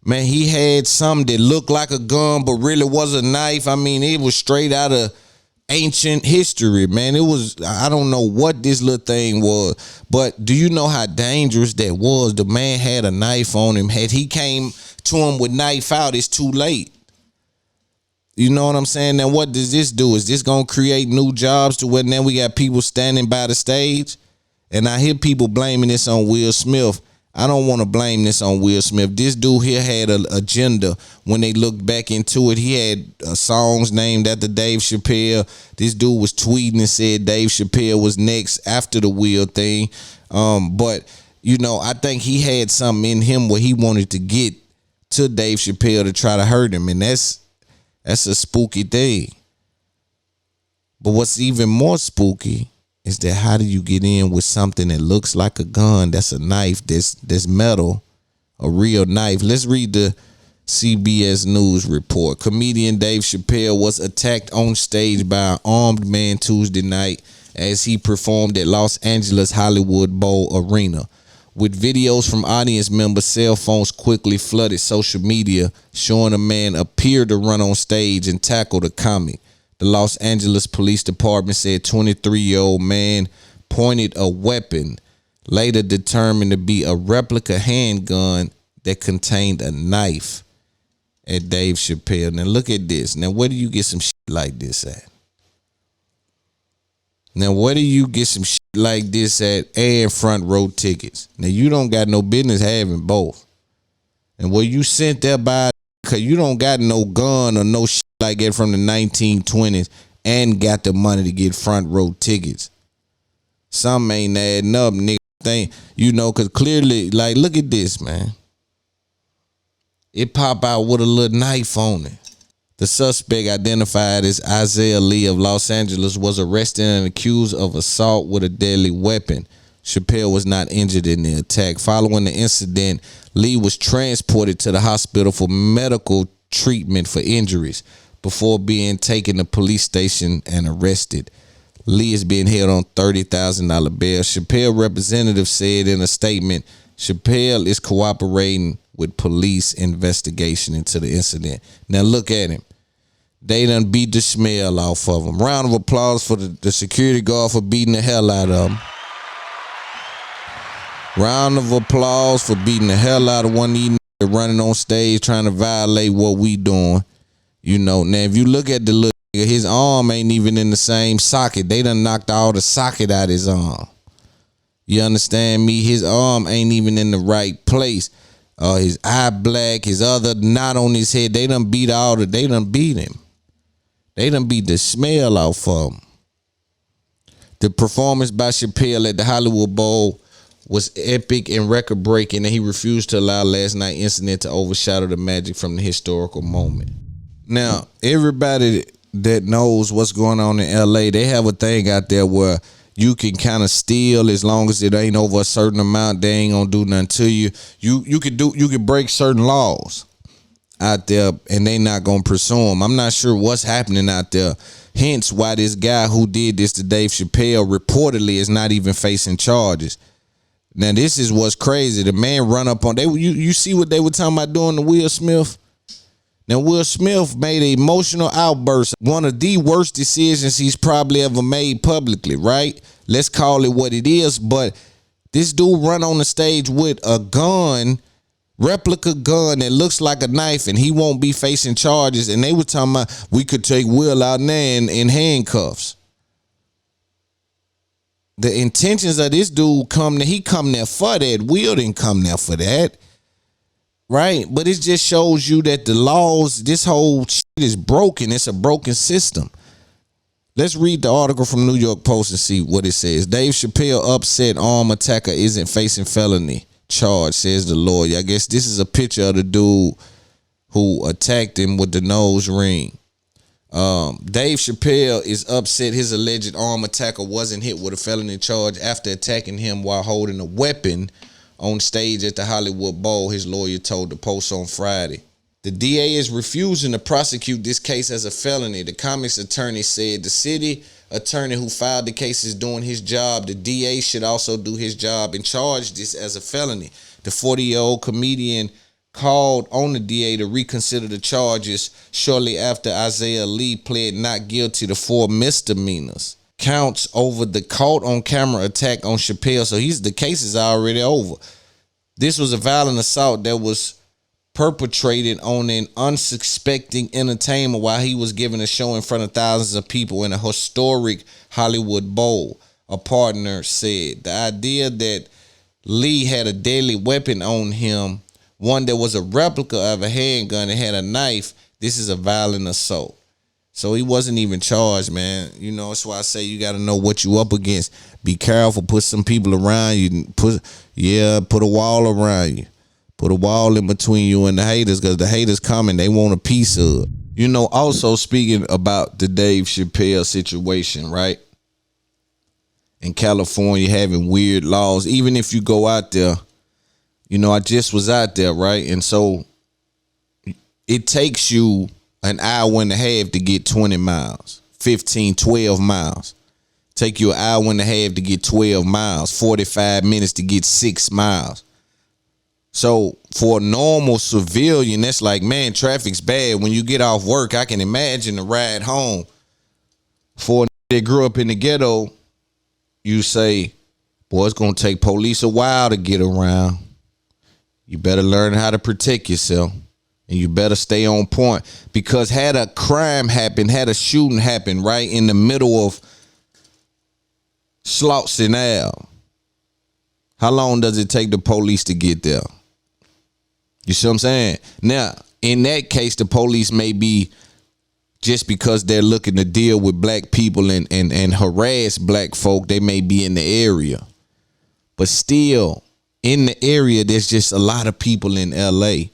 Man, he had something that looked like a gun but really was a knife. I mean, it was straight out of ancient history, man. I don't know what this little thing was, but do you know how dangerous that was? The man had a knife on him. Had he came to him with knife out, it's too late. You know what I'm saying? Now, what does this do? Is this going to create new jobs to where now we got people standing by the stage? And I hear people blaming this on Will Smith. I don't want to blame this on Will Smith. This dude here had an agenda. When they looked back into it, he had songs named after Dave Chapelle. This dude was tweeting and said Dave Chapelle was next after the Will thing. But, I think he had something in him where he wanted to get to Dave Chapelle to try to hurt him. And that's a spooky thing. But what's even more spooky is that how do you get in with something that looks like a gun, that's a knife, that's metal, a real knife? Let's read the CBS News report. Comedian Dave Chapelle was attacked on stage by an armed man Tuesday night as he performed at Los Angeles Hollywood Bowl Arena. With videos from audience members, cell phones quickly flooded social media, showing a man appear to run on stage and tackle the comic. The Los Angeles Police Department said 23-year-old man pointed a weapon, later determined to be a replica handgun that contained a knife, at Dave Chapelle. Now look at this. Now where do you get some shit like this at? Now where do you get some shit like this at and front row tickets? Now you don't got no business having both. And where you sent there by, cause you don't got no gun or no shit like that from the 1920s and got the money to get front row tickets. Some ain't adding up, nigga. Thing, you know, cause clearly, like, look at this, man. It pop out with a little knife on it. The suspect, identified as Isaiah Lee of Los Angeles, was arrested and accused of assault with a deadly weapon. Chapelle was not injured in the attack. Following the incident, Lee was transported to the hospital for medical treatment for injuries before being taken to police station and arrested. Lee is being held on $30,000 bail. Chappelle representative said in a statement, Chappelle is cooperating with police investigation into the incident. Now look at him. They done beat the smell off of him. Round of applause for the security guard for beating the hell out of him. Round of applause for beating the hell out of one of these niggas running on stage trying to violate what we doing. You know, now if you look at the little nigga, his arm ain't even in the same socket. They done knocked all the socket out his arm. You understand me? His arm ain't even in the right place. His eye black, his other knot on his head. They done beat him. They done beat the smell off of him. The performance by Chappelle at the Hollywood Bowl was epic and record-breaking, and he refused to allow last night's incident to overshadow the magic from the historical moment. Now, everybody that knows what's going on in LA, they have a thing out there where you can kind of steal as long as it ain't over a certain amount. They ain't gonna do nothing to you. You can break certain laws out there, and they not gonna pursue them. I'm not sure what's happening out there. Hence, why this guy who did this to Dave Chapelle reportedly is not even facing charges. Now, this is what's crazy. The man run up on you see what they were talking about doing to Will Smith. Now, Will Smith made an emotional outburst, one of the worst decisions he's probably ever made publicly, right? Let's call it what it is. But this dude run on the stage with a gun, replica gun that looks like a knife, and he won't be facing charges. And they were talking about we could take Will out there in handcuffs. The intentions of this dude he come there for that. Will didn't come there for that. Right, but it just shows you that the laws, this whole shit is broken. It's a broken system. Let's read the article from New York Post and see what it says. Dave Chapelle upset armed attacker isn't facing felony charge, says the lawyer. I guess this is a picture of the dude who attacked him with the nose ring. Dave Chapelle is upset his alleged armed attacker wasn't hit with a felony charge after attacking him while holding a weapon on stage at the Hollywood Bowl, his lawyer told the Post on Friday. The DA is refusing to prosecute this case as a felony. The comics attorney said the city attorney who filed the case is doing his job. The DA should also do his job and charge this as a felony. The 40-year-old comedian called on the DA to reconsider the charges shortly after Isaiah Lee pled not guilty to 4 misdemeanors. Counts over the caught on camera attack on Chappelle. So the case is already over. This was a violent assault that was perpetrated on an unsuspecting entertainer while he was giving a show in front of thousands of people in a historic Hollywood Bowl. A partner said the idea that Lee had a deadly weapon on him, one that was a replica of a handgun and had a knife, this is a violent assault. So he wasn't even charged, man. You know, that's why I say you got to know what you up against. Be careful. Put some people around you. Put a wall around you. Put a wall in between you and the haters, because the haters coming. They want a piece of it. You know, also speaking about the Dave Chapelle situation, right? In California having weird laws. Even if you go out there, you know, I just was out there, right? And so it takes you an hour and a half to get 20 miles, 12 miles. Take you an hour and a half to get 12 miles, 45 minutes to get 6 miles. So for a normal civilian, that's like, man, traffic's bad. When you get off work, I can imagine the ride home. For a that grew up in the ghetto, you say, boy, it's gonna take police a while to get around. You better learn how to protect yourself. And you better stay on point. Because had a crime happen, had a shooting happen right in the middle of Slauson Ave, how long does it take the police to get there? You see what I'm saying? Now, in that case, the police may be, just because they're looking to deal with black people and harass black folk, they may be in the area. But still, in the area, there's just a lot of people in LA.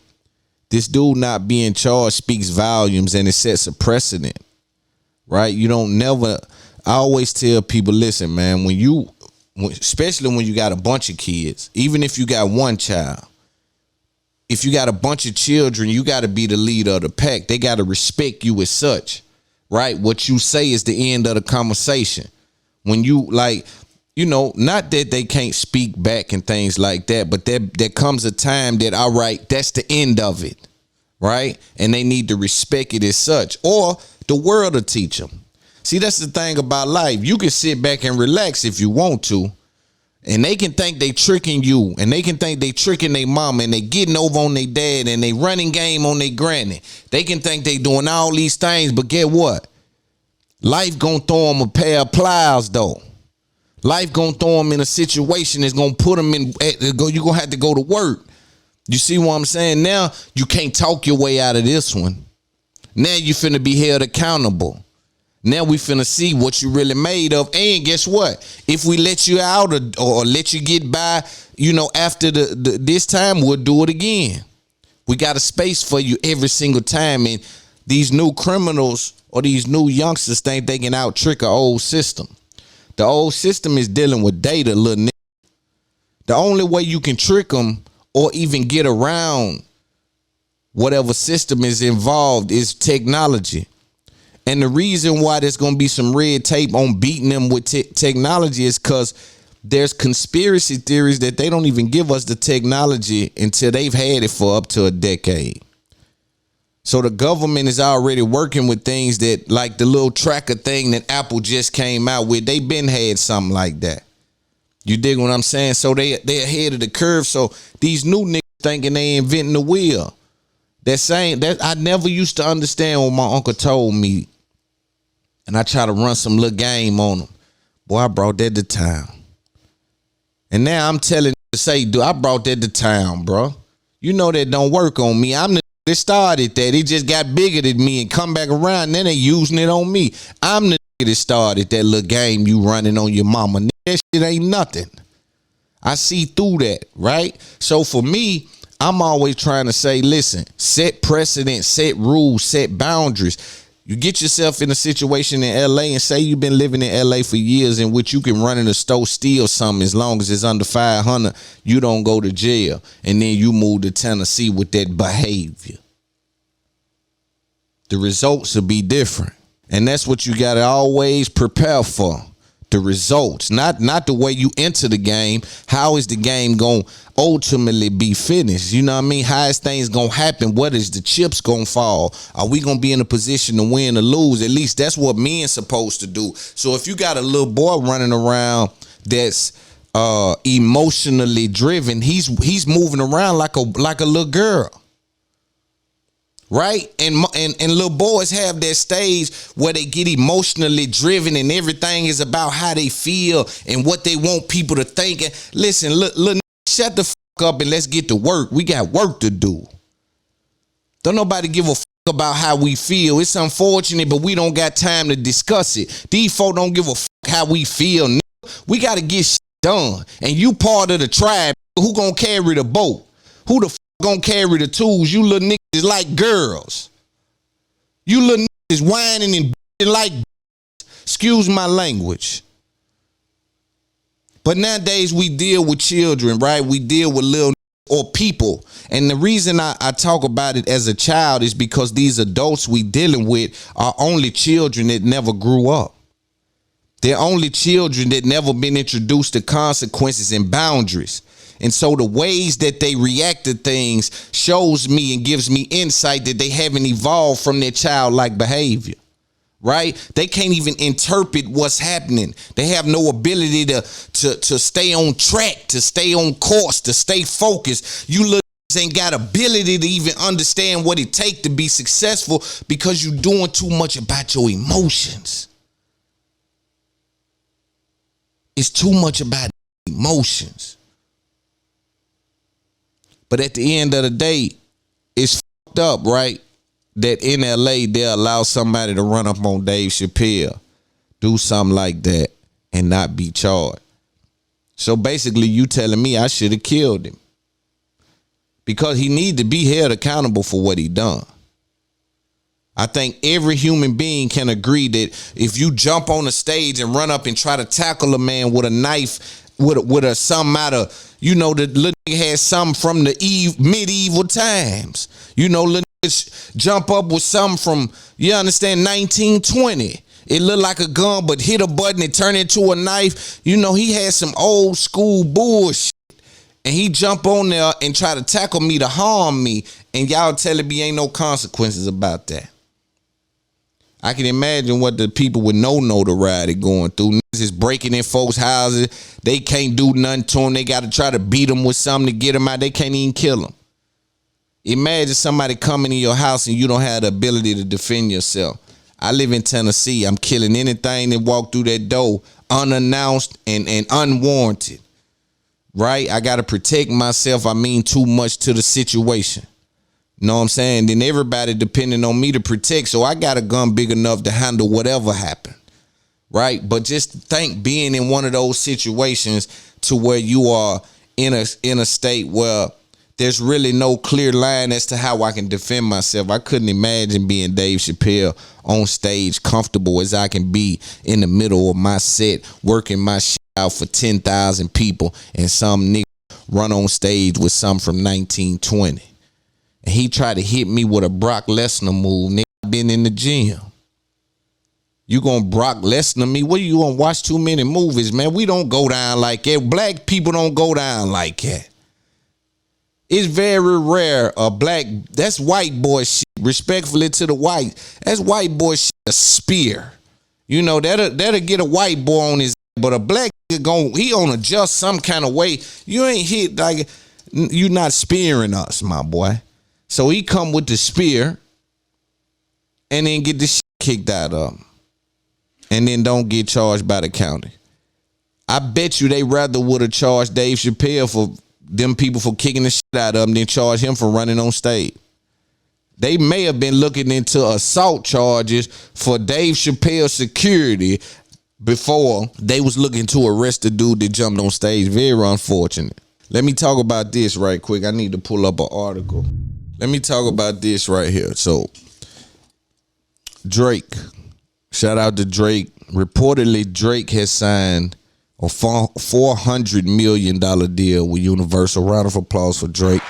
This dude not being charged speaks volumes, and it sets a precedent, right? You don't never, I always tell people, listen, man, especially when you got a bunch of kids, even if you got one child, if you got a bunch of children, you got to be the leader of the pack. They got to respect you as such, right? What you say is the end of the conversation. When you, like, you know, not that they can't speak back and things like that, but there comes a time that, all right, that's the end of it, right? And they need to respect it as such, or the world will teach them. See, that's the thing about life. You can sit back and relax if you want to, and they can think they tricking you, and they can think they tricking their mama, and they getting over on their dad, and they running game on their granny. They can think they doing all these things, but get what? Life gonna throw them a pair of pliers, though. Life gonna throw them in a situation that's gonna put them in. You gonna have to go to work. You see what I'm saying? Now you can't talk your way out of this one. Now you finna be held accountable. Now we finna see what you really made of. And guess what? If we let you out or let you get by, you know, after this time, we'll do it again. We got a space for you every single time. And these new criminals or these new youngsters think they can out trick an old system. The old system is dealing with data, little nigga. The only way you can trick them or even get around whatever system is involved is technology. And the reason why there's going to be some red tape on beating them with technology is because there's conspiracy theories that they don't even give us the technology until they've had it for up to a decade. So the government is already working with things that, like the little tracker thing that Apple just came out with, they been had something like that. You dig what I'm saying? So they're ahead of the curve. So these new niggas thinking they inventing the wheel. That I never used to understand what my uncle told me. And I try to run some little game on him. Boy, I brought that to town. And now I'm telling you to say, dude, I brought that to town, bro. You know that don't work on me. I'm the that started that. It just got bigger than me and come back around, and then they using it on me. I'm the that started that little game you running on your mama. That shit ain't nothing. I see through that, right? So for me, I'm always trying to say, listen, set precedent, set rules, set boundaries. You get yourself in a situation in LA and say you've been living in LA for years in which you can run in a store, steal something as long as it's under 500, you don't go to jail. And then you move to Tennessee with that behavior. The results will be different. And that's what you got to always prepare for. The results, not the way you enter the game. How is the game going to ultimately be finished? You know what I mean? How is things going to happen? What is the chips going to fall? Are we going to be in a position to win or lose? At least that's what men supposed to do. So if you got a little boy running around that's emotionally driven, he's moving around like a little girl. Right? And little boys have that stage where they get emotionally driven and everything is about how they feel and what they want people to think. And listen, little shut the fuck up and let's get to work. We got work to do. Don't nobody give a fuck about how we feel. It's unfortunate, but we don't got time to discuss it. These folk don't give a fuck how we feel. We got to get shit done. And you part of the tribe. Who gonna carry the boat? Who the fuck gonna carry the tools? You little niggas is like girls. You little niggas whining and like, excuse my language. But nowadays we deal with children, right? We deal with little or people. And the reason I talk about it as a child is because these adults we dealing with are only children that never grew up. They're only children that never been introduced to consequences and boundaries. And so the ways that they react to things shows me and gives me insight that they haven't evolved from their childlike behavior. right? They can't even interpret what's happening. They have no ability to stay on track, to stay on course, to stay focused. You little ain't got ability to even understand what it takes to be successful because you're doing too much about your emotions. It's too much about emotions. But at the end of the day, it's fucked up, right? That in LA, they'll allow somebody to run up on Dave Chapelle, do something like that, and not be charged. So basically, you telling me I should have killed him. Because he need to be held accountable for what he done. I think every human being can agree that if you jump on the stage and run up and try to tackle a man with a knife, with a something out of, the little nigga had something from the medieval times. Little niggas jump up with something from, 1920. It looked like a gun, but hit a button, it turned into a knife. He had some old school bullshit. And he jump on there and try to tackle me to harm me. And y'all telling me ain't no consequences about that. I can imagine what the people with no notoriety going through. Niggas is breaking in folks' houses. They can't do nothing to them. They got to try to beat them with something to get them out. They can't even kill them. Imagine somebody coming in your house and you don't have the ability to defend yourself. I live in Tennessee. I'm killing anything that walk through that door unannounced and unwarranted. Right? I got to protect myself. I mean too much to the situation. Know what I'm saying? Then everybody depending on me to protect. So I got a gun big enough to handle whatever happened. Right? But just think being in one of those situations to where you are in a state where there's really no clear line as to how I can defend myself. I couldn't imagine being Dave Chapelle on stage, comfortable as I can be in the middle of my set, working my shit out for 10,000 people, and some nigga run on stage with something from 1920. And he tried to hit me with a Brock Lesnar move. Nigga, I been in the gym. You gonna Brock Lesnar me? What, you gonna watch too many movies, man? We don't go down like that. Black people don't go down like that. It's very rare a black, that's white boy shit. Respectfully to the white, that's white boy shit, a spear. That'll get a white boy on his, but a black nigga he on adjust some kind of way. You ain't hit, like, you not spearing us, my boy. So he come with the spear and then get the shit kicked out of him. And then don't get charged by the county. I bet you they rather would have charged Dave Chapelle for them people for kicking the shit out of him than charge him for running on stage. They may have been looking into assault charges for Dave Chappelle's security before they was looking to arrest the dude that jumped on stage. Very unfortunate. Let me talk about this right quick. I need to pull up an article. Let me talk about this right here. So, Drake. Shout out to Drake. Reportedly, Drake has signed a $400 million deal with Universal. Round of applause for Drake.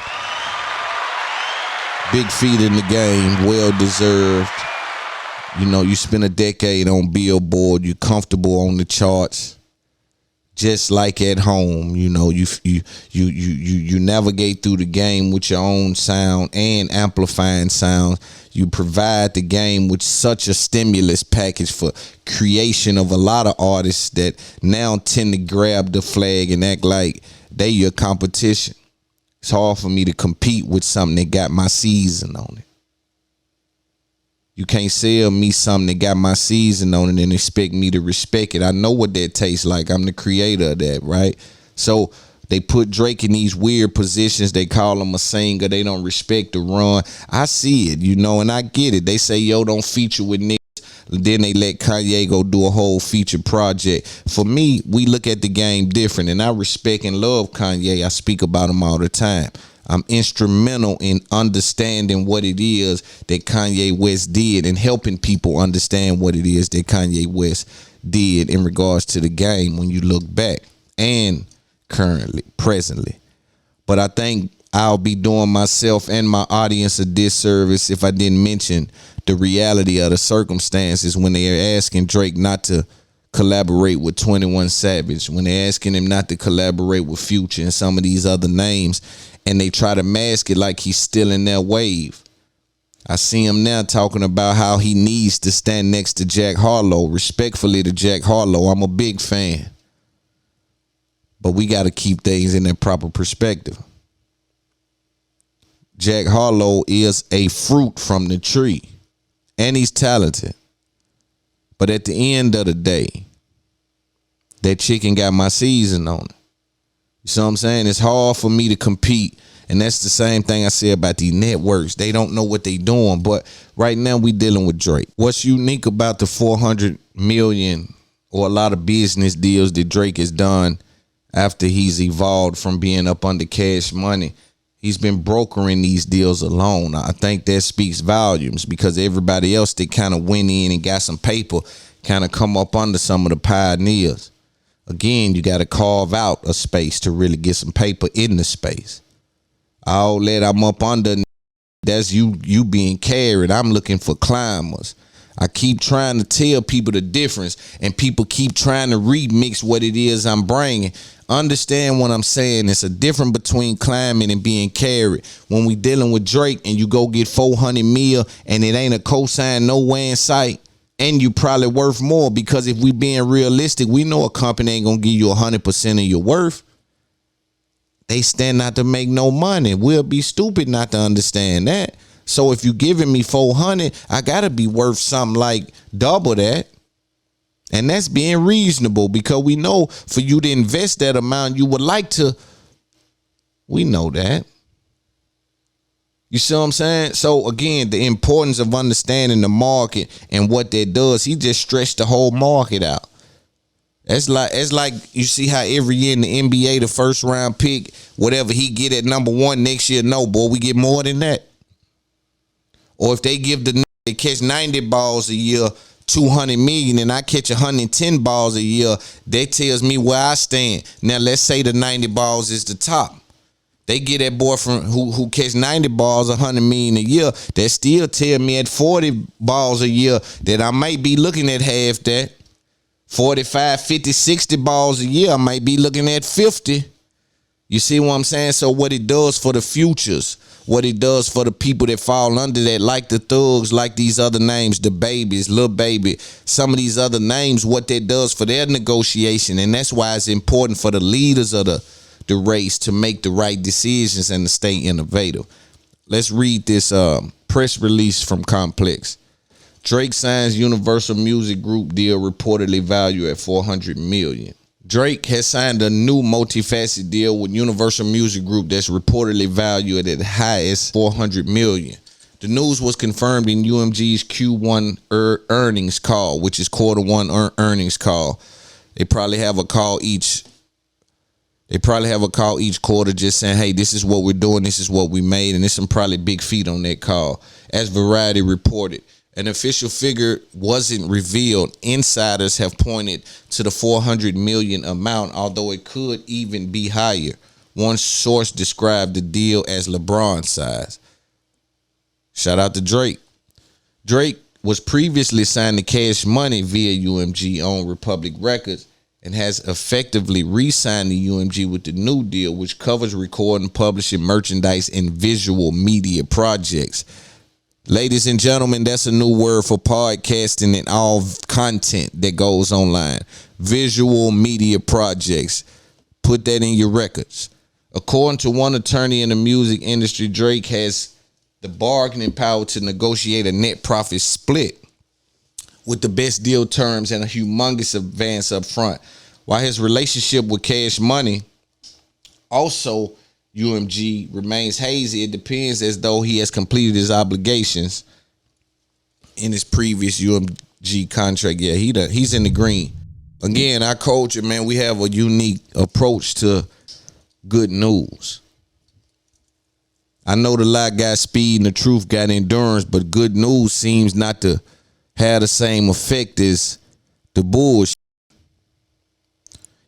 Big feat in the game, well deserved. You spent a decade on Billboard. You comfortable on the charts, just like at home. You navigate through the game with your own sound and amplifying sound. You provide the game with such a stimulus package for creation of a lot of artists that now tend to grab the flag and act like they your competition. It's hard for me to compete with something that got my season on it. You can't sell me something that got my season on it and expect me to respect it. I know what that tastes like. I'm the creator of that, right? So they put Drake in these weird positions. They call him a singer. They don't respect the run. I see it, and I get it. They say, yo, don't feature with niggas. Then they let Kanye go do a whole feature project. For me, we look at the game different, and I respect and love Kanye. I speak about him all the time. I'm instrumental in understanding what it is that Kanye West did and helping people understand what it is that Kanye West did in regards to the game when you look back and currently, presently. But I think I'll be doing myself and my audience a disservice if I didn't mention the reality of the circumstances when they're asking Drake not to collaborate with 21 Savage, when they're asking him not to collaborate with Future and some of these other names, and they try to mask it like he's still in their wave. I see him now talking about how he needs to stand next to Jack Harlow. Respectfully to Jack Harlow, I'm a big fan. But we got to keep things in their proper perspective. Jack Harlow is a fruit from the tree. And he's talented. But at the end of the day, that chicken got my season on it. You see what I'm saying? It's hard for me to compete. And that's the same thing I say about these networks. They don't know what they doing. But right now we dealing with Drake. What's unique about the 400 million or a lot of business deals that Drake has done after he's evolved from being up under Cash Money? He's been brokering these deals alone. I think that speaks volumes because everybody else that kind of went in and got some paper kind of come up under some of the pioneers. Again, you got to carve out a space to really get some paper in the space. All that I'm up under, that's you being carried. I'm looking for climbers. I keep trying to tell people the difference, and people keep trying to remix what it is I'm bringing. Understand what I'm saying. It's a difference between climbing and being carried. When we dealing with Drake and you go get 400 mil and it ain't a cosign nowhere in sight, and you probably worth more, because if we being realistic, we know a company ain't gonna give you 100% of your worth. They stand out to make no money. We'll be stupid not to understand that. So if you giving me 400, I gotta be worth something like double that. And that's being reasonable, because we know for you to invest that amount, you would like to. We know that. You see what I'm saying? So again, the importance of understanding the market and what that does, he just stretched the whole market out. It's like you see how every year in the NBA, the first round pick, whatever he get at number one next year, no, boy, we get more than that. Or if they give they catch 90 balls a year, 200 million, and I catch 110 balls a year, that tells me where I stand. Now let's say the 90 balls is the top. They get that boy from who catch 90 balls, 100 million a year. That still tell me at 40 balls a year that I might be looking at half that. 45, 50, 60 balls a year, I might be looking at 50. You see what I'm saying? So what it does for the futures, what it does for the people that fall under that, like the Thugs, like these other names, the Babies, Lil Baby, some of these other names, what that does for their negotiation. And that's why it's important for the leaders of the race to make the right decisions and to stay innovative. Let's read this press release from Complex. Drake signs Universal Music Group deal reportedly valued at $400 million. Drake has signed a new multifaceted deal with Universal Music Group that's reportedly valued at the highest $400 million. The news was confirmed in UMG's Q1 earnings call, which is quarter one earnings call. They probably have a call each quarter just saying, hey, this is what we're doing, this is what we made, and there's some probably big feet on that call. As Variety reported, an official figure wasn't revealed. Insiders have pointed to the $400 million amount, although it could even be higher. One source described the deal as LeBron size. Shout out to Drake. Drake was previously signed to Cash Money via UMG on Republic Records and has effectively re-signed the UMG with the new deal, which covers recording, publishing, merchandise, and visual media projects. Ladies and gentlemen, that's a new word for podcasting and all content that goes online. Visual media projects. Put that in your records. According to one attorney in the music industry, Drake has the bargaining power to negotiate a net profit split with the best deal terms and a humongous advance up front. While his relationship with Cash Money, also UMG, remains hazy, it depends as though he has completed his obligations in his previous UMG contract. Yeah, he's in the green. Again, our culture, man, we have a unique approach to good news. I know the lie got speed and the truth got endurance, but good news seems not to have the same effect as the bullshit.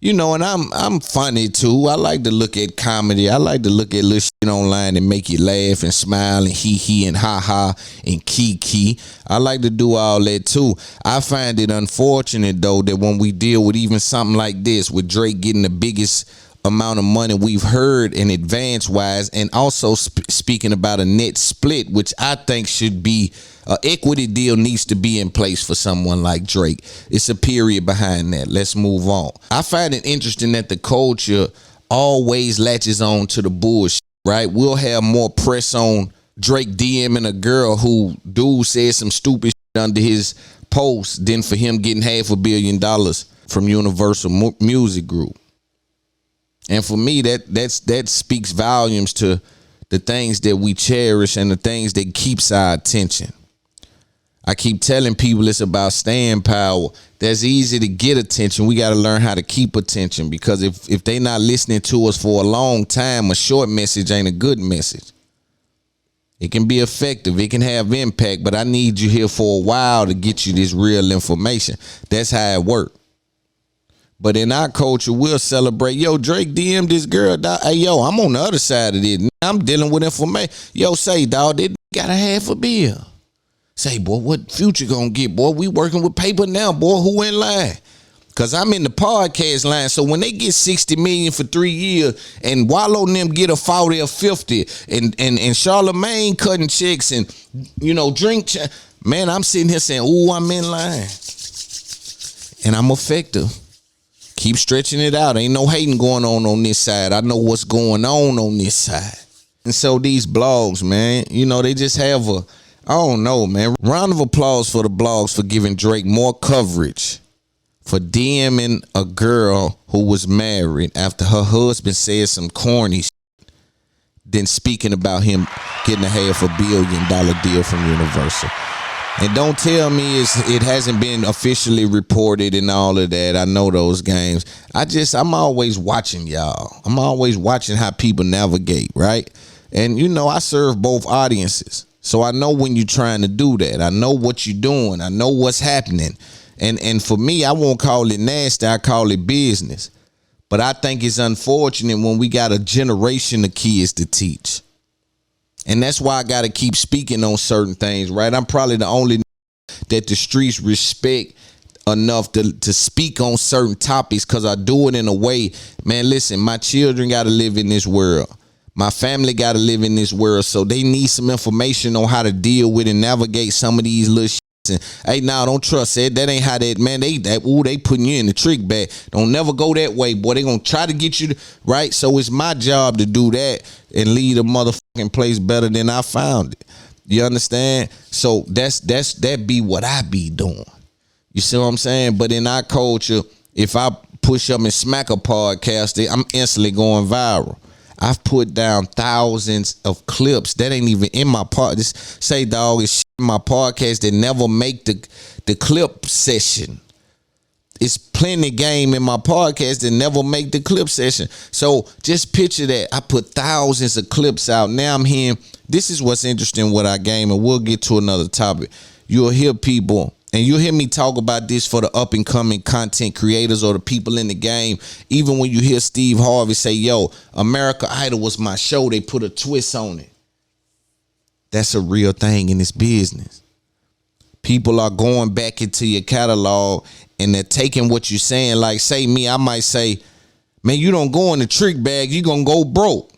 You know, and I'm funny too. I like to look at comedy. I like to look at little shit online and make you laugh and smile and hee and ha and kiki. I like to do all that too. I find it unfortunate though that when we deal with even something like this, with Drake getting the biggest amount of money we've heard in advance wise, and also speaking about a net split, which I think should be an equity deal needs to be in place for someone like Drake. It's a period behind that. Let's move on. I find it interesting that the culture always latches on to the bullshit, right? We'll have more press on Drake DMing a girl who dude said some stupid shit under his post than for him getting $500 million from Universal Music Group. And for me, that speaks volumes to the things that we cherish and the things that keeps our attention. I keep telling people it's about staying power. That's easy to get attention. We got to learn how to keep attention, because if they not listening to us for a long time, a short message ain't a good message. It can be effective. It can have impact, but I need you here for a while to get you this real information. That's how it works. But in our culture, we'll celebrate. Yo, Drake DM'd this girl. Dog. Hey, yo, I'm on the other side of this. I'm dealing with information. Yo, say, dog, they got $500 million. Say, boy, what Future gonna get, boy? We working with paper now, boy. Who in line? Because I'm in the podcast line. So when they get $60 million for 3 years and Walo and them get a 40 or 50 and Charlemagne cutting checks and, man, I'm sitting here saying, ooh, I'm in line. And I'm effective. Keep stretching it out. Ain't no hating going on this side. I know what's going on this side. And so these blogs, man, they just have I don't know, man. Round of applause for the blogs for giving Drake more coverage for DMing a girl who was married after her husband said some corny shit than speaking about him getting a $500 million deal from Universal. And don't tell me it hasn't been officially reported and all of that. I know those games. I'm always watching y'all. I'm always watching how people navigate, right? And, I serve both audiences. So I know when you're trying to do that. I know what you're doing. I know what's happening. And for me, I won't call it nasty. I call it business. But I think it's unfortunate when we got a generation of kids to teach. And that's why I got to keep speaking on certain things, right? I'm probably the only that the streets respect enough to speak on certain topics, because I do it in a way, man, listen, my children got to live in this world. My family got to live in this world, so they need some information on how to deal with and navigate some of these little shit. And, hey, nah, don't trust it. That ain't how that, man, they putting you in the trick bag. Don't never go that way, boy. They gonna try to get you, right? So it's my job to do that and lead a motherfucking place better than I found it. You understand? So that be what I be doing. You see what I'm saying? But in our culture, if I push up and smack a podcast, I'm instantly going viral. I've put down thousands of clips that ain't even in my part. Just say, dog, it's shit in my podcast that never make the clip session. It's plenty game in my podcast that never make the clip session. So just picture that. I put thousands of clips out. Now I'm hearing, this is what's interesting with our game, and we'll get to another topic. You'll hear people, and you'll hear me talk about this for the up and coming content creators or the people in the game. Even when you hear Steve Harvey say, yo, America Idol was my show, they put a twist on it. That's a real thing in this business. People are going back into your catalog and they're taking what you're saying. Like, say me, I might say, man, you don't go in the trick bag, you're going to go broke.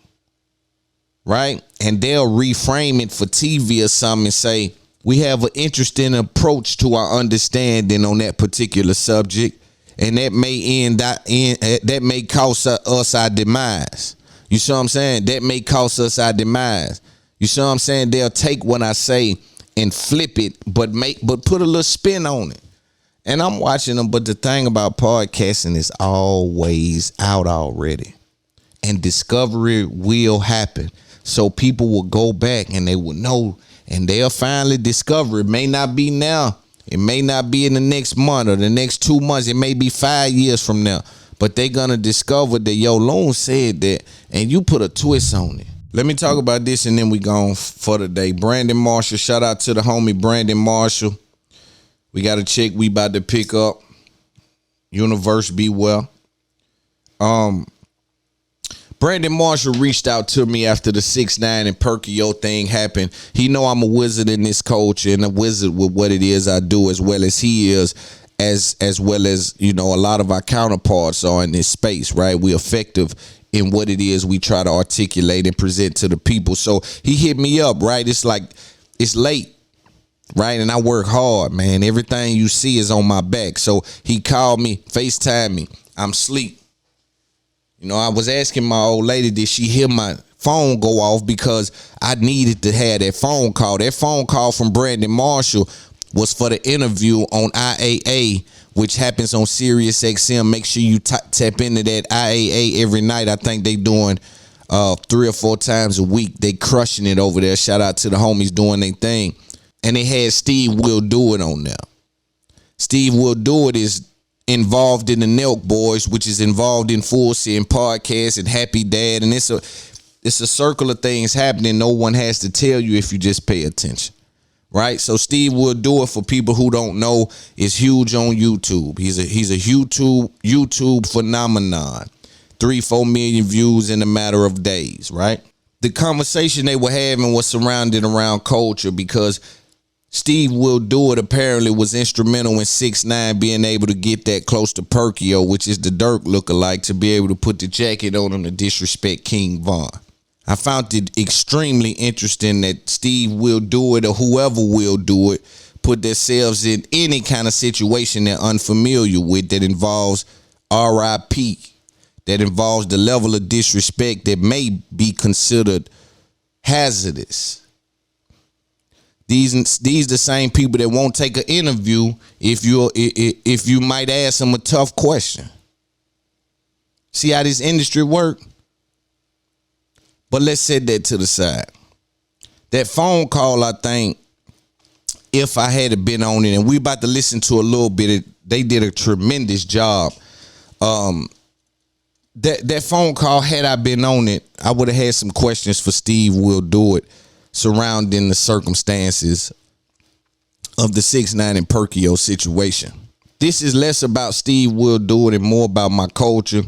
Right? And they'll reframe it for TV or something and say, we have an interesting approach to our understanding on that particular subject, and that may cost us our demise. You see what I'm saying? That may cost us our demise. You see what I'm saying? They'll take what I say and flip it, but put a little spin on it. And I'm watching them, but the thing about podcasting is always out already, and discovery will happen. So people will go back and they will know. And they'll finally discover it. May not be now. It may not be in the next month or the next 2 months. It may be 5 years from now. But they're going to discover that, yo, Loon said that, and you put a twist on it. Let me talk about this, and then we gone for the day. Brandon Marshall. Shout out to the homie Brandon Marshall. We got a chick we about to pick up. Universe be well. Brandon Marshall reached out to me after the 6ix9ine and Periko thing happened. He know I'm a wizard in this culture and a wizard with what it is I do as well as he is. as well as, you know, a lot of our counterparts are in this space, right? We're effective in what it is we try to articulate and present to the people. So he hit me up, right? It's like, it's late, right? And I work hard, man. Everything you see is on my back. So he called me, FaceTime me. I'm asleep. You know, I was asking my old lady, did she hear my phone go off, because I needed to have that phone call. That phone call from Brandon Marshall was for the interview on IAA, which happens on Sirius XM. Make sure you tap into that IAA every night. I think they doing 3 or 4 times a week. They crushing it over there. Shout out to the homies doing their thing. And they had Steve Will Do It on there. Steve Will Do It is involved in the Nelk Boys, which is involved in Full Send Podcast and Happy Dad. And it's a circle of things happening. No one has to tell you if you just pay attention. Right? So Steve Will Do It, for people who don't know, is huge on YouTube. He's a YouTube phenomenon. 3-4 million views in a matter of days, right? The conversation they were having was surrounded around culture, because Steve Will Do It apparently was instrumental in 6ix9ine being able to get that close to Periko, which is the Dirk lookalike, to be able to put the jacket on him to disrespect King Von. I found it extremely interesting that Steve Will Do It, or whoever will do it, put themselves in any kind of situation they're unfamiliar with, that involves RIP, that involves the level of disrespect that may be considered hazardous. These the same people that won't take an interview if you might ask them a tough question. See how this industry work? But let's set that to the side. That phone call, I think, if I had been on it, and we about to listen to a little bit, they did a tremendous job. That phone call, had I been on it, I would have had some questions for Steve Will Do It surrounding the circumstances of the 6ix9ine and Perkio situation. This is less about Steve Will Do It and more about my culture,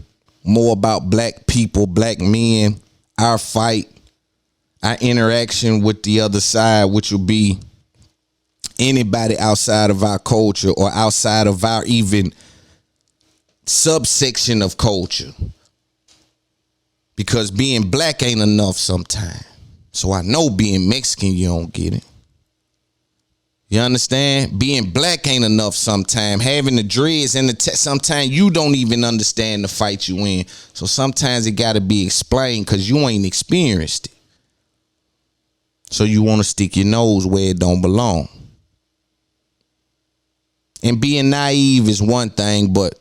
more about black people, black men, our fight, our interaction with the other side, which will be anybody outside of our culture or outside of our even subsection of culture. Because being black ain't enough sometimes. So I know being Mexican, you don't get it. You understand? Being black ain't enough sometimes. Having the dreads and sometimes you don't even understand the fight you in. So sometimes it got to be explained because you ain't experienced it. So you want to stick your nose where it don't belong. And being naive is one thing, but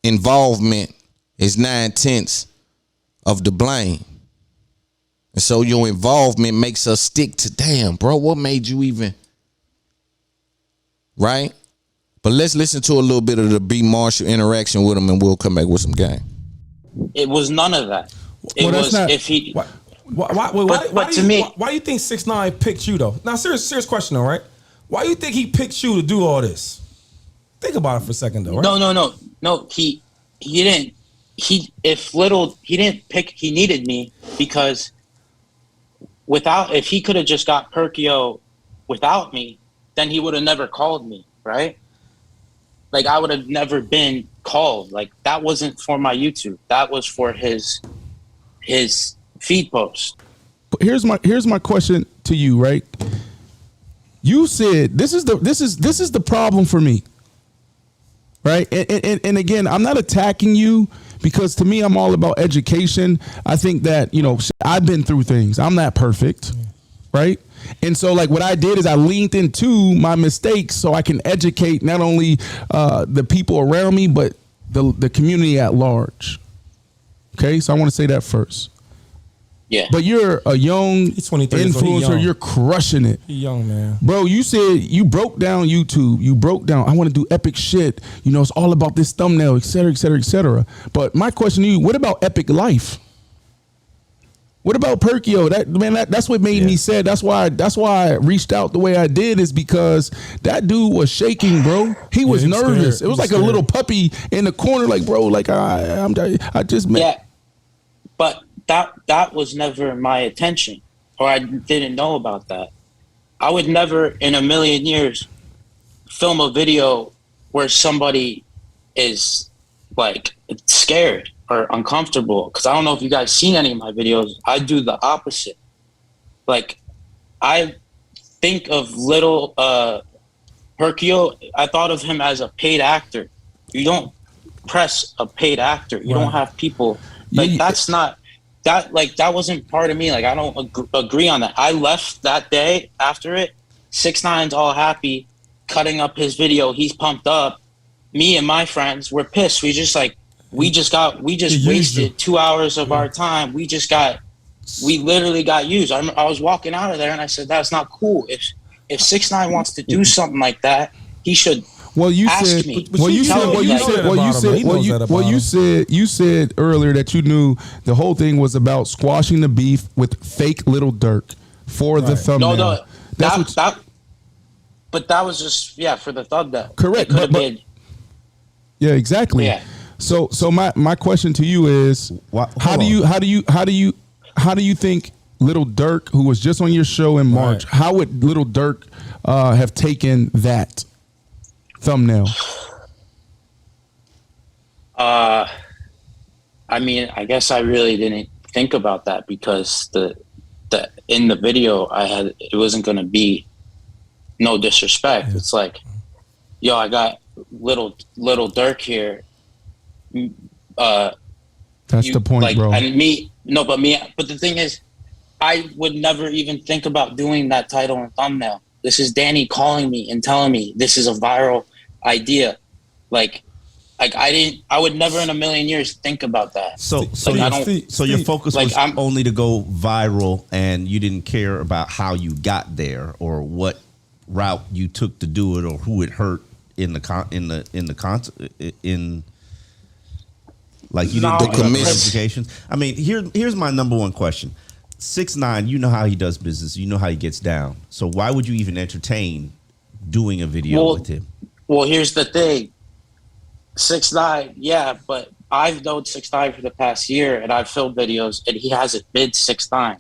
involvement is 9/10 of the blame. And so your involvement makes us stick to, damn, bro, what made you even... Right? But let's listen to a little bit of the B. Marshall interaction with him, and we'll come back with some game. It was none of that. It was not, if he... Why do you think 6ix9ine picked you, though? Now, serious question, though, right? Why do you think he picked you to do all this? Think about it for a second, though, right? No, he didn't. He didn't pick, he needed me because if he could have just got Perkio without me, then he would have never called me, right? Like, I would have never been called. Like, that wasn't for my YouTube. That was for his feed post. But here's my question to you, right? You said this is the problem for me, right? And again, I'm not attacking you because to me, I'm all about education. I think that, you know, I've been through things. I'm not perfect, right? And so, like, what I did is I leaned into my mistakes so I can educate not only the people around me, but the community at large. Okay, so I want to say that first. Yeah. But you're a young influencer. You're crushing it. He's young, man. Bro, you said you broke down YouTube. You broke down, I want to do epic shit. You know, it's all about this thumbnail, et cetera, et cetera, et cetera. But my question to you, what about epic life? What about Perkio? That's what made me sad. That's why I reached out the way I did, is because that dude was shaking, bro. He was nervous. It was like a little puppy in the corner, like, bro, like I just met. Yeah, but that was never my intention, or I didn't know about that. I would never in a million years film a video where somebody is like scared or uncomfortable. Because I don't know if you guys seen any of my videos. I do the opposite. Like, I think of little Periko. I thought of him as a paid actor. You don't press a paid actor. You don't have people like that's not that. Like, that wasn't part of me. Like, I don't agree on that. I left that day after it. 6ix9ine's all happy, cutting up his video. He's pumped up. Me and my friends were pissed. We just wasted 2 hours of our time. We literally got used. I was walking out of there and I said, that's not cool. If 6ix9ine wants to do something like that, he should ask me. You said earlier that you knew the whole thing was about squashing the beef with fake Little Durk for the thumbnail. No, but that was just for the thumbnail. Correct. Yeah, exactly. Yeah. So my question to you is, how do you think Little Durk, who was just on your show in March, how would Little Durk have taken that thumbnail? I mean, I guess I really didn't think about that because the in the video it wasn't going to be no disrespect. It's like, yo, I got little Durk here. That's the point, like, bro. But the thing is, I would never even think about doing that title and thumbnail. This is Danny calling me and telling me this is a viral idea. Like I would never in a million years think about that. So your focus was only to go viral, and you didn't care about how you got there or what route you took to do it or who it hurt in the like you didn't think about ramifications. I mean, here's my number one question. 6ix9ine, you know how he does business. You know how he gets down. So why would you even entertain doing a video with him? Well, here's the thing. 6ix9ine, but I've known 6ix9ine for the past year, and I've filmed videos, and he hasn't been 6ix9ine.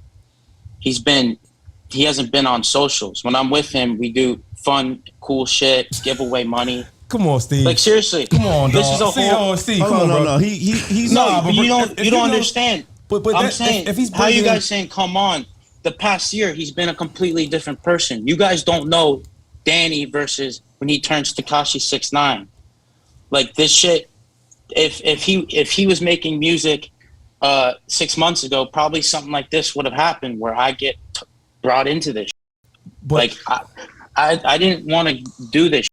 He hasn't been on socials. When I'm with him, we do fun, cool shit, give away money. Come on, Steve. Like, seriously. Come on, dog. This is a whole... Steve, come on, bro. No. He's no, but you don't understand. But I'm saying, if he's how you guys saying, come on, the past year, he's been a completely different person. You guys don't know Danny versus when he turns Tekashi 6ix9ine. Like, this shit, if he was making music 6 months ago, probably something like this would have happened where I get brought into this. But like, I didn't want to do this.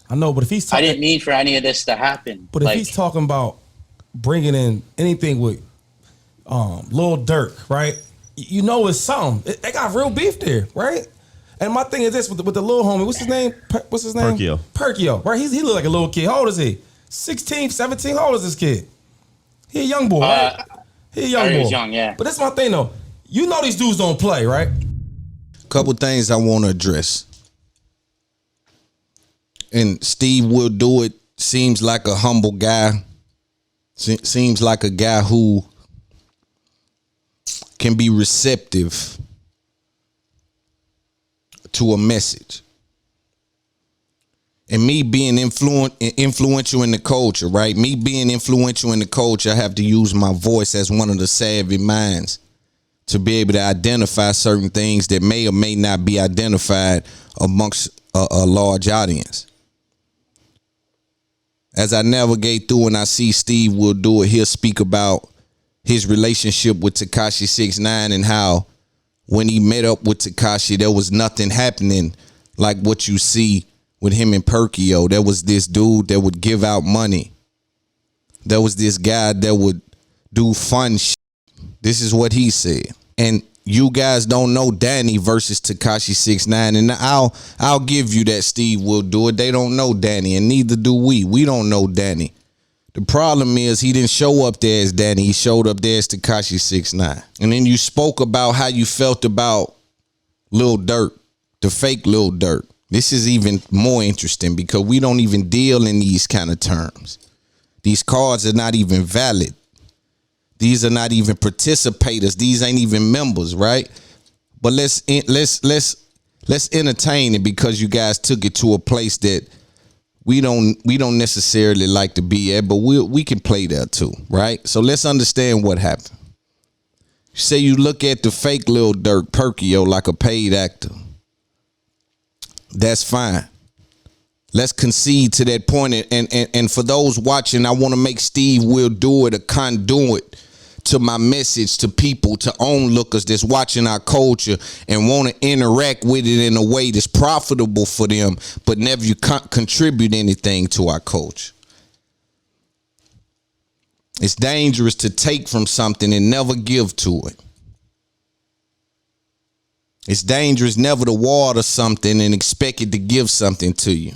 I know, but if he's talking, I didn't mean for any of this to happen. But if he's talking about bringing in anything with Lil Durk, right? You know it's something. They got real beef there, right? And my thing is this with the little homie. What's his name? Periko, right? He look like a little kid. How old is he? 16, 17? How old is this kid? He a young boy, right? He a young boy. He's young, yeah. But that's my thing, though. You know these dudes don't play, right? Couple things I want to address. And Steve will do it. Seems like a humble guy. Seems like a guy who can be receptive to a message. And me being influential in the culture, right? Me being influential in the culture, I have to use my voice as one of the savvy minds to be able to identify certain things that may or may not be identified amongst a large audience. As I navigate through and I see Steve will do it, he'll speak about his relationship with Tekashi 6ix9ine and how when he met up with Tekashi, there was nothing happening like what you see with him and Periko. There was this dude that would give out money. There was this guy that would do fun shit. This is what he said. And you guys don't know Danny versus Tekashi 6ix9ine, and I'll give you that Steve will do it. They don't know Danny, and neither do we. We don't know Danny. The problem is he didn't show up there as Danny. He showed up there as Tekashi 6ix9ine. And then you spoke about how you felt about Lil Durk, the fake Lil Durk. This is even more interesting because we don't even deal in these kind of terms. These cards are not even valid. These are not even participators. These ain't even members, right? But let's entertain it because you guys took it to a place that we don't necessarily like to be at, but we can play there too, right? So let's understand what happened. Say you look at the fake Lil Durk Perkio like a paid actor. That's fine. Let's concede to that point. And for those watching, I want to make Steve Will Do It a conduit to my message to people, to onlookers that's watching our culture and want to interact with it in a way that's profitable for them, but never you contribute anything to our culture. It's dangerous to take from something and never give to it. It's dangerous never to water something and expect it to give something to you.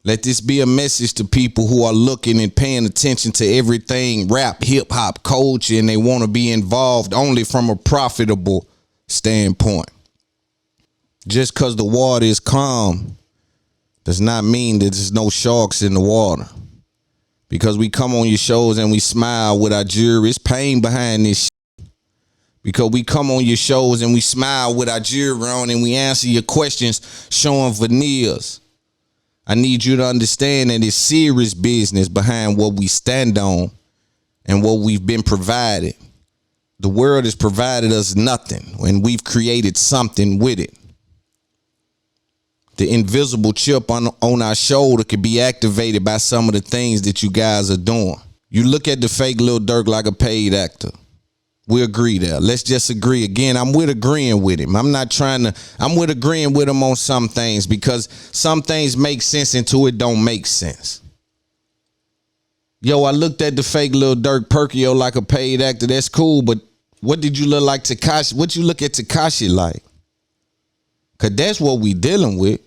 Let this be a message to people who are looking and paying attention to everything rap, hip hop, culture, and they want to be involved only from a profitable standpoint. Just because the water is calm does not mean that there's no sharks in the water. Because we come on your shows and we smile with our jury, it's pain behind this shit. Because we come on your shows and we smile with our jury on and we answer your questions showing veneers. I need you to understand that it's serious business behind what we stand on and what we've been provided. The world has provided us nothing, and we've created something with it. The invisible chip on our shoulder could be activated by some of the things that you guys are doing. You look at the fake Lil Durk like a paid actor. We agree there. Let's just agree. Again, I'm with agreeing with him. I'm with agreeing with him on some things because some things make sense until it don't make sense. Yo, I looked at the fake Lil Durk Perkio like a paid actor. That's cool, but what did you look like Tekashi? What you look at Tekashi like? Because that's what we dealing with.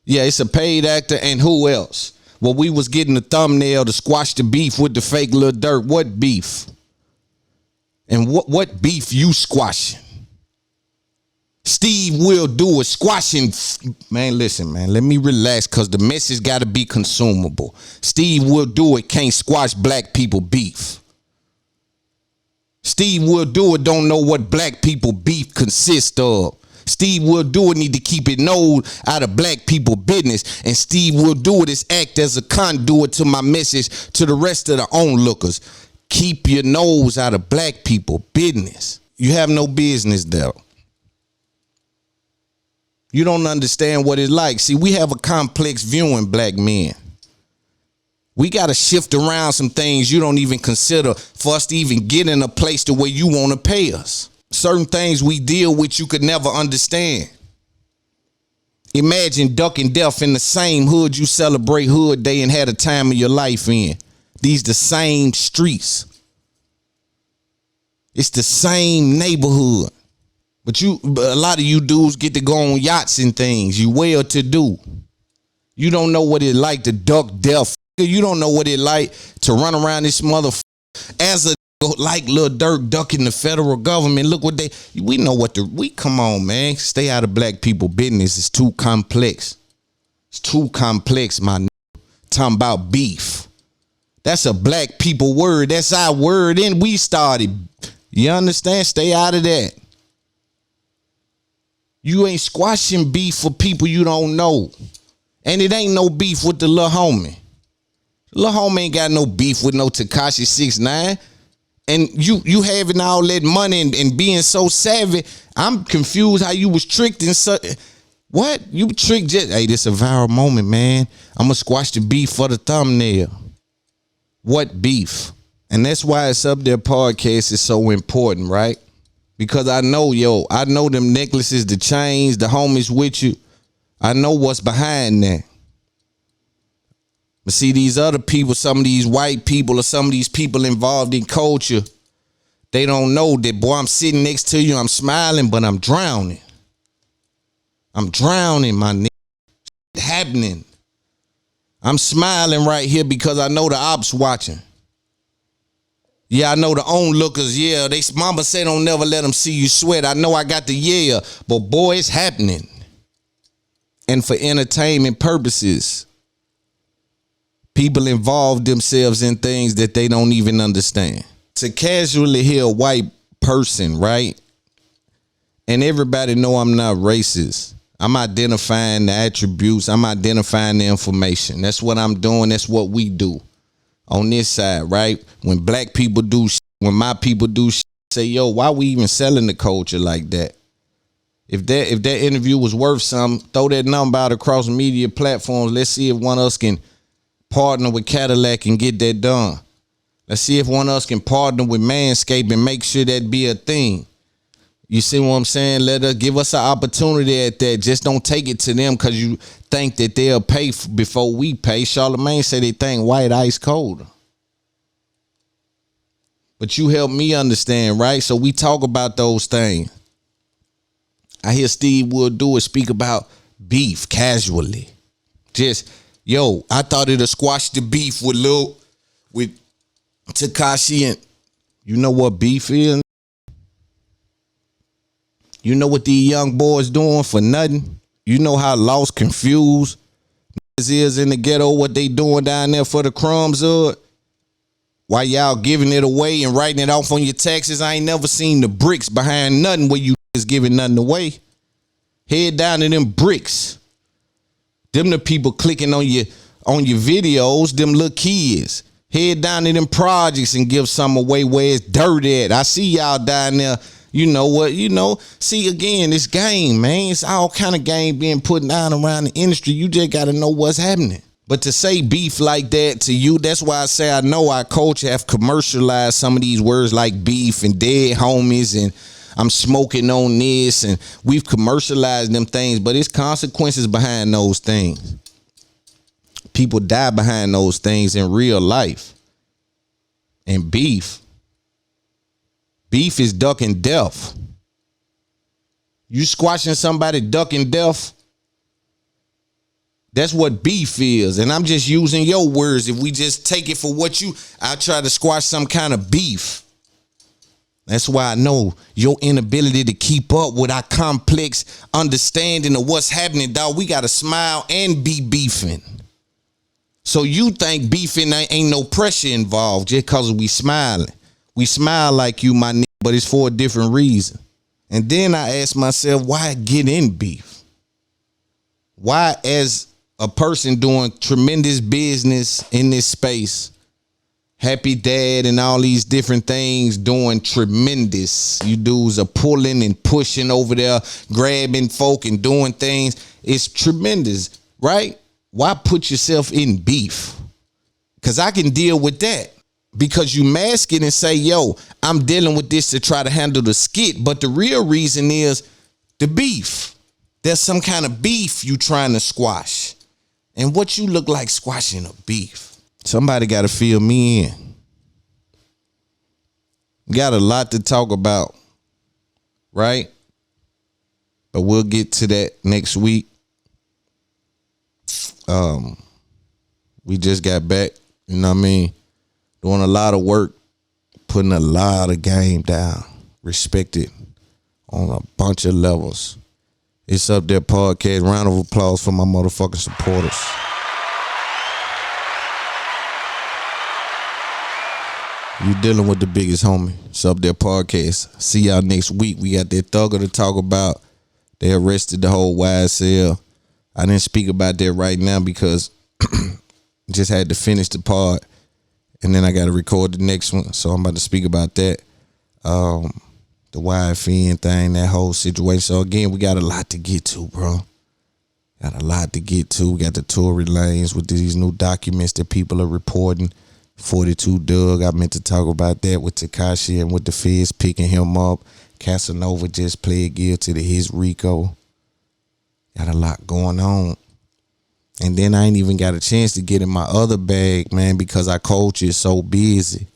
Yeah, it's a paid actor, and who else? Well, we was getting the thumbnail to squash the beef with the fake Lil Durk. What beef? And what beef you squashing? Steve Will Do It squashing. Man, listen, man, let me relax because the message got to be consumable. Steve Will Do It can't squash black people beef. Steve Will Do It don't know what black people beef consists of. Steve Will Do It need to keep it known out of black people business. And Steve Will Do It is act as a conduit to my message to the rest of the onlookers. Keep your nose out of black people business. You have no business there. You don't understand what it's like. See, we have a complex view in black men. We got to shift around some things you don't even consider for us to even get in a place to where you want to pay us. Certain things we deal with you could never understand. Imagine ducking death in the same hood you celebrate Hood Day and had a time of your life in. These the same streets. It's the same neighborhood. But a lot of you dudes get to go on yachts and things. You well to do. You don't know what it like to duck death. You don't know what it like to run around this motherfucker as a like Lil Durk ducking the federal government. Look what we know what come on, man. Stay out of black people business. It's too complex. It's too complex, my nigga. Talking about beef. That's a black people word. That's our word. And we started. You understand? Stay out of that. You ain't squashing beef for people you don't know. And it ain't no beef with the little homie. Lil homie ain't got no beef with no Tekashi 6ix9ine. And you having all that money and being so savvy. I'm confused how you was tricked in such. What? You tricked just. Hey, this a viral moment, man. I'm going to squash the beef for the thumbnail. What beef? And that's why it's up there podcast is so important, right? Because I know them necklaces, the chains, the homies with you. I know what's behind that. But see, these other people, some of these white people or some of these people involved in culture, they don't know that, boy, I'm sitting next to you, I'm smiling, but I'm drowning. I'm drowning, my nigga. It's happening. I'm smiling right here because I know the ops watching. Yeah, I know the onlookers, yeah, they mama say don't never let them see you sweat. I know I got the yeah, but boy, it's happening. And for entertainment purposes, people involve themselves in things that they don't even understand. To casually hear a white person, right? And everybody know I'm not racist. I'm identifying the attributes. I'm identifying the information. That's what I'm doing. That's what we do on this side, right? When black people do shit, when my people do shit, say, yo, why we even selling the culture like that? If that interview was worth something, throw that number out across media platforms. Let's see if one of us can partner with Cadillac and get that done. Let's see if one of us can partner with Manscaped and make sure that be a thing. You see what I'm saying? Give us an opportunity at that. Just don't take it to them because you think that they'll pay before we pay. Charlamagne said they think white ice cold. But you help me understand, right? So we talk about those things. I hear Steve Wood do it speak about beef casually. Just, yo, I thought it'd squash the beef with Tekashi, and you know what beef is? You know what these young boys doing for nothing? You know how lost, confused is in the ghetto, what they doing down there for the crumbs of it? While y'all giving it away and writing it off on your taxes, I ain't never seen the bricks behind nothing where you is giving nothing away. Head down to them bricks. Them the people clicking on your videos, them little kids. Head down to them projects and give some away where it's dirty at. I see y'all down there. You know what, see again, this game, man, it's all kind of game being put down around the industry. You just got to know what's happening. But to say beef like that to you, that's why I say I know our culture have commercialized some of these words like beef and dead homies and I'm smoking on this, and we've commercialized them things, but it's consequences behind those things. People die behind those things in real life. And beef is ducking death. You squashing somebody ducking death, that's what beef is. And I'm just using your words. If we just take it for what I try to squash some kind of beef. That's why I know your inability to keep up with our complex understanding of what's happening, dog. We got to smile and be beefing. So you think beefing ain't no pressure involved just because we smiling. We smile like you, my nigga, but it's for a different reason. And then I ask myself, why get in beef? Why, as a person doing tremendous business in this space, Happy Dad and all these different things doing tremendous. You dudes are pulling and pushing over there, grabbing folk and doing things. It's tremendous, right? Why put yourself in beef? Because I can deal with that. Because you mask it and say, yo, I'm dealing with this to try to handle the skit. But the real reason is the beef. There's some kind of beef you trying to squash. And what you look like squashing a beef? Somebody got to fill me in. Got a lot to talk about, right? But we'll get to that next week. We just got back, you know what I mean? Doing a lot of work, putting a lot of game down, respected on a bunch of levels. It's Up There Podcast. Round of applause for my motherfucking supporters. You dealing with the biggest homie. It's Up There Podcast. See y'all next week. We got that thugger to talk about. They arrested the whole YSL. I didn't speak about that right now because just had to finish the part. And then I got to record the next one. So I'm about to speak about that. The YFN thing, that whole situation. So again, we got a lot to get to, bro. Got a lot to get to. We got the Tory Lanez with these new documents that people are reporting. 42 Doug, I meant to talk about that with Tekashi and with the feds picking him up. Casanova just pled guilty to his RICO. Got a lot going on. And then I ain't even got a chance to get in my other bag, man, because our culture is so busy.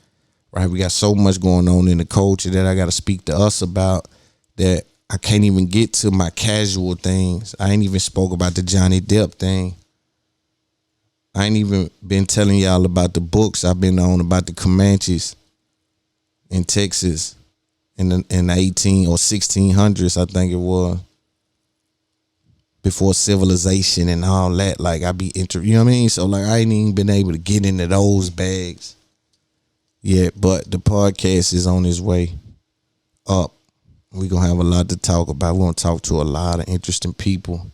Right? We got so much going on in the culture that I got to speak to us about that I can't even get to my casual things. I ain't even spoke about the Johnny Depp thing. I ain't even been telling y'all about the books I've been on about the Comanches in Texas in the 18 or 1600s, I think it was. Before civilization and all that. Like, I be you know what I mean? So, like, I ain't even been able to get into those bags yet. But the podcast is on its way up. We're going to have a lot to talk about. We're going to talk to a lot of interesting people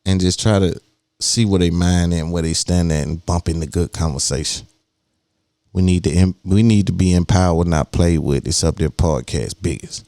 and just try to see where they mind at and where they stand at and bump into good conversation. We need to be empowered, not played with. It's Up There Podcast, biggest.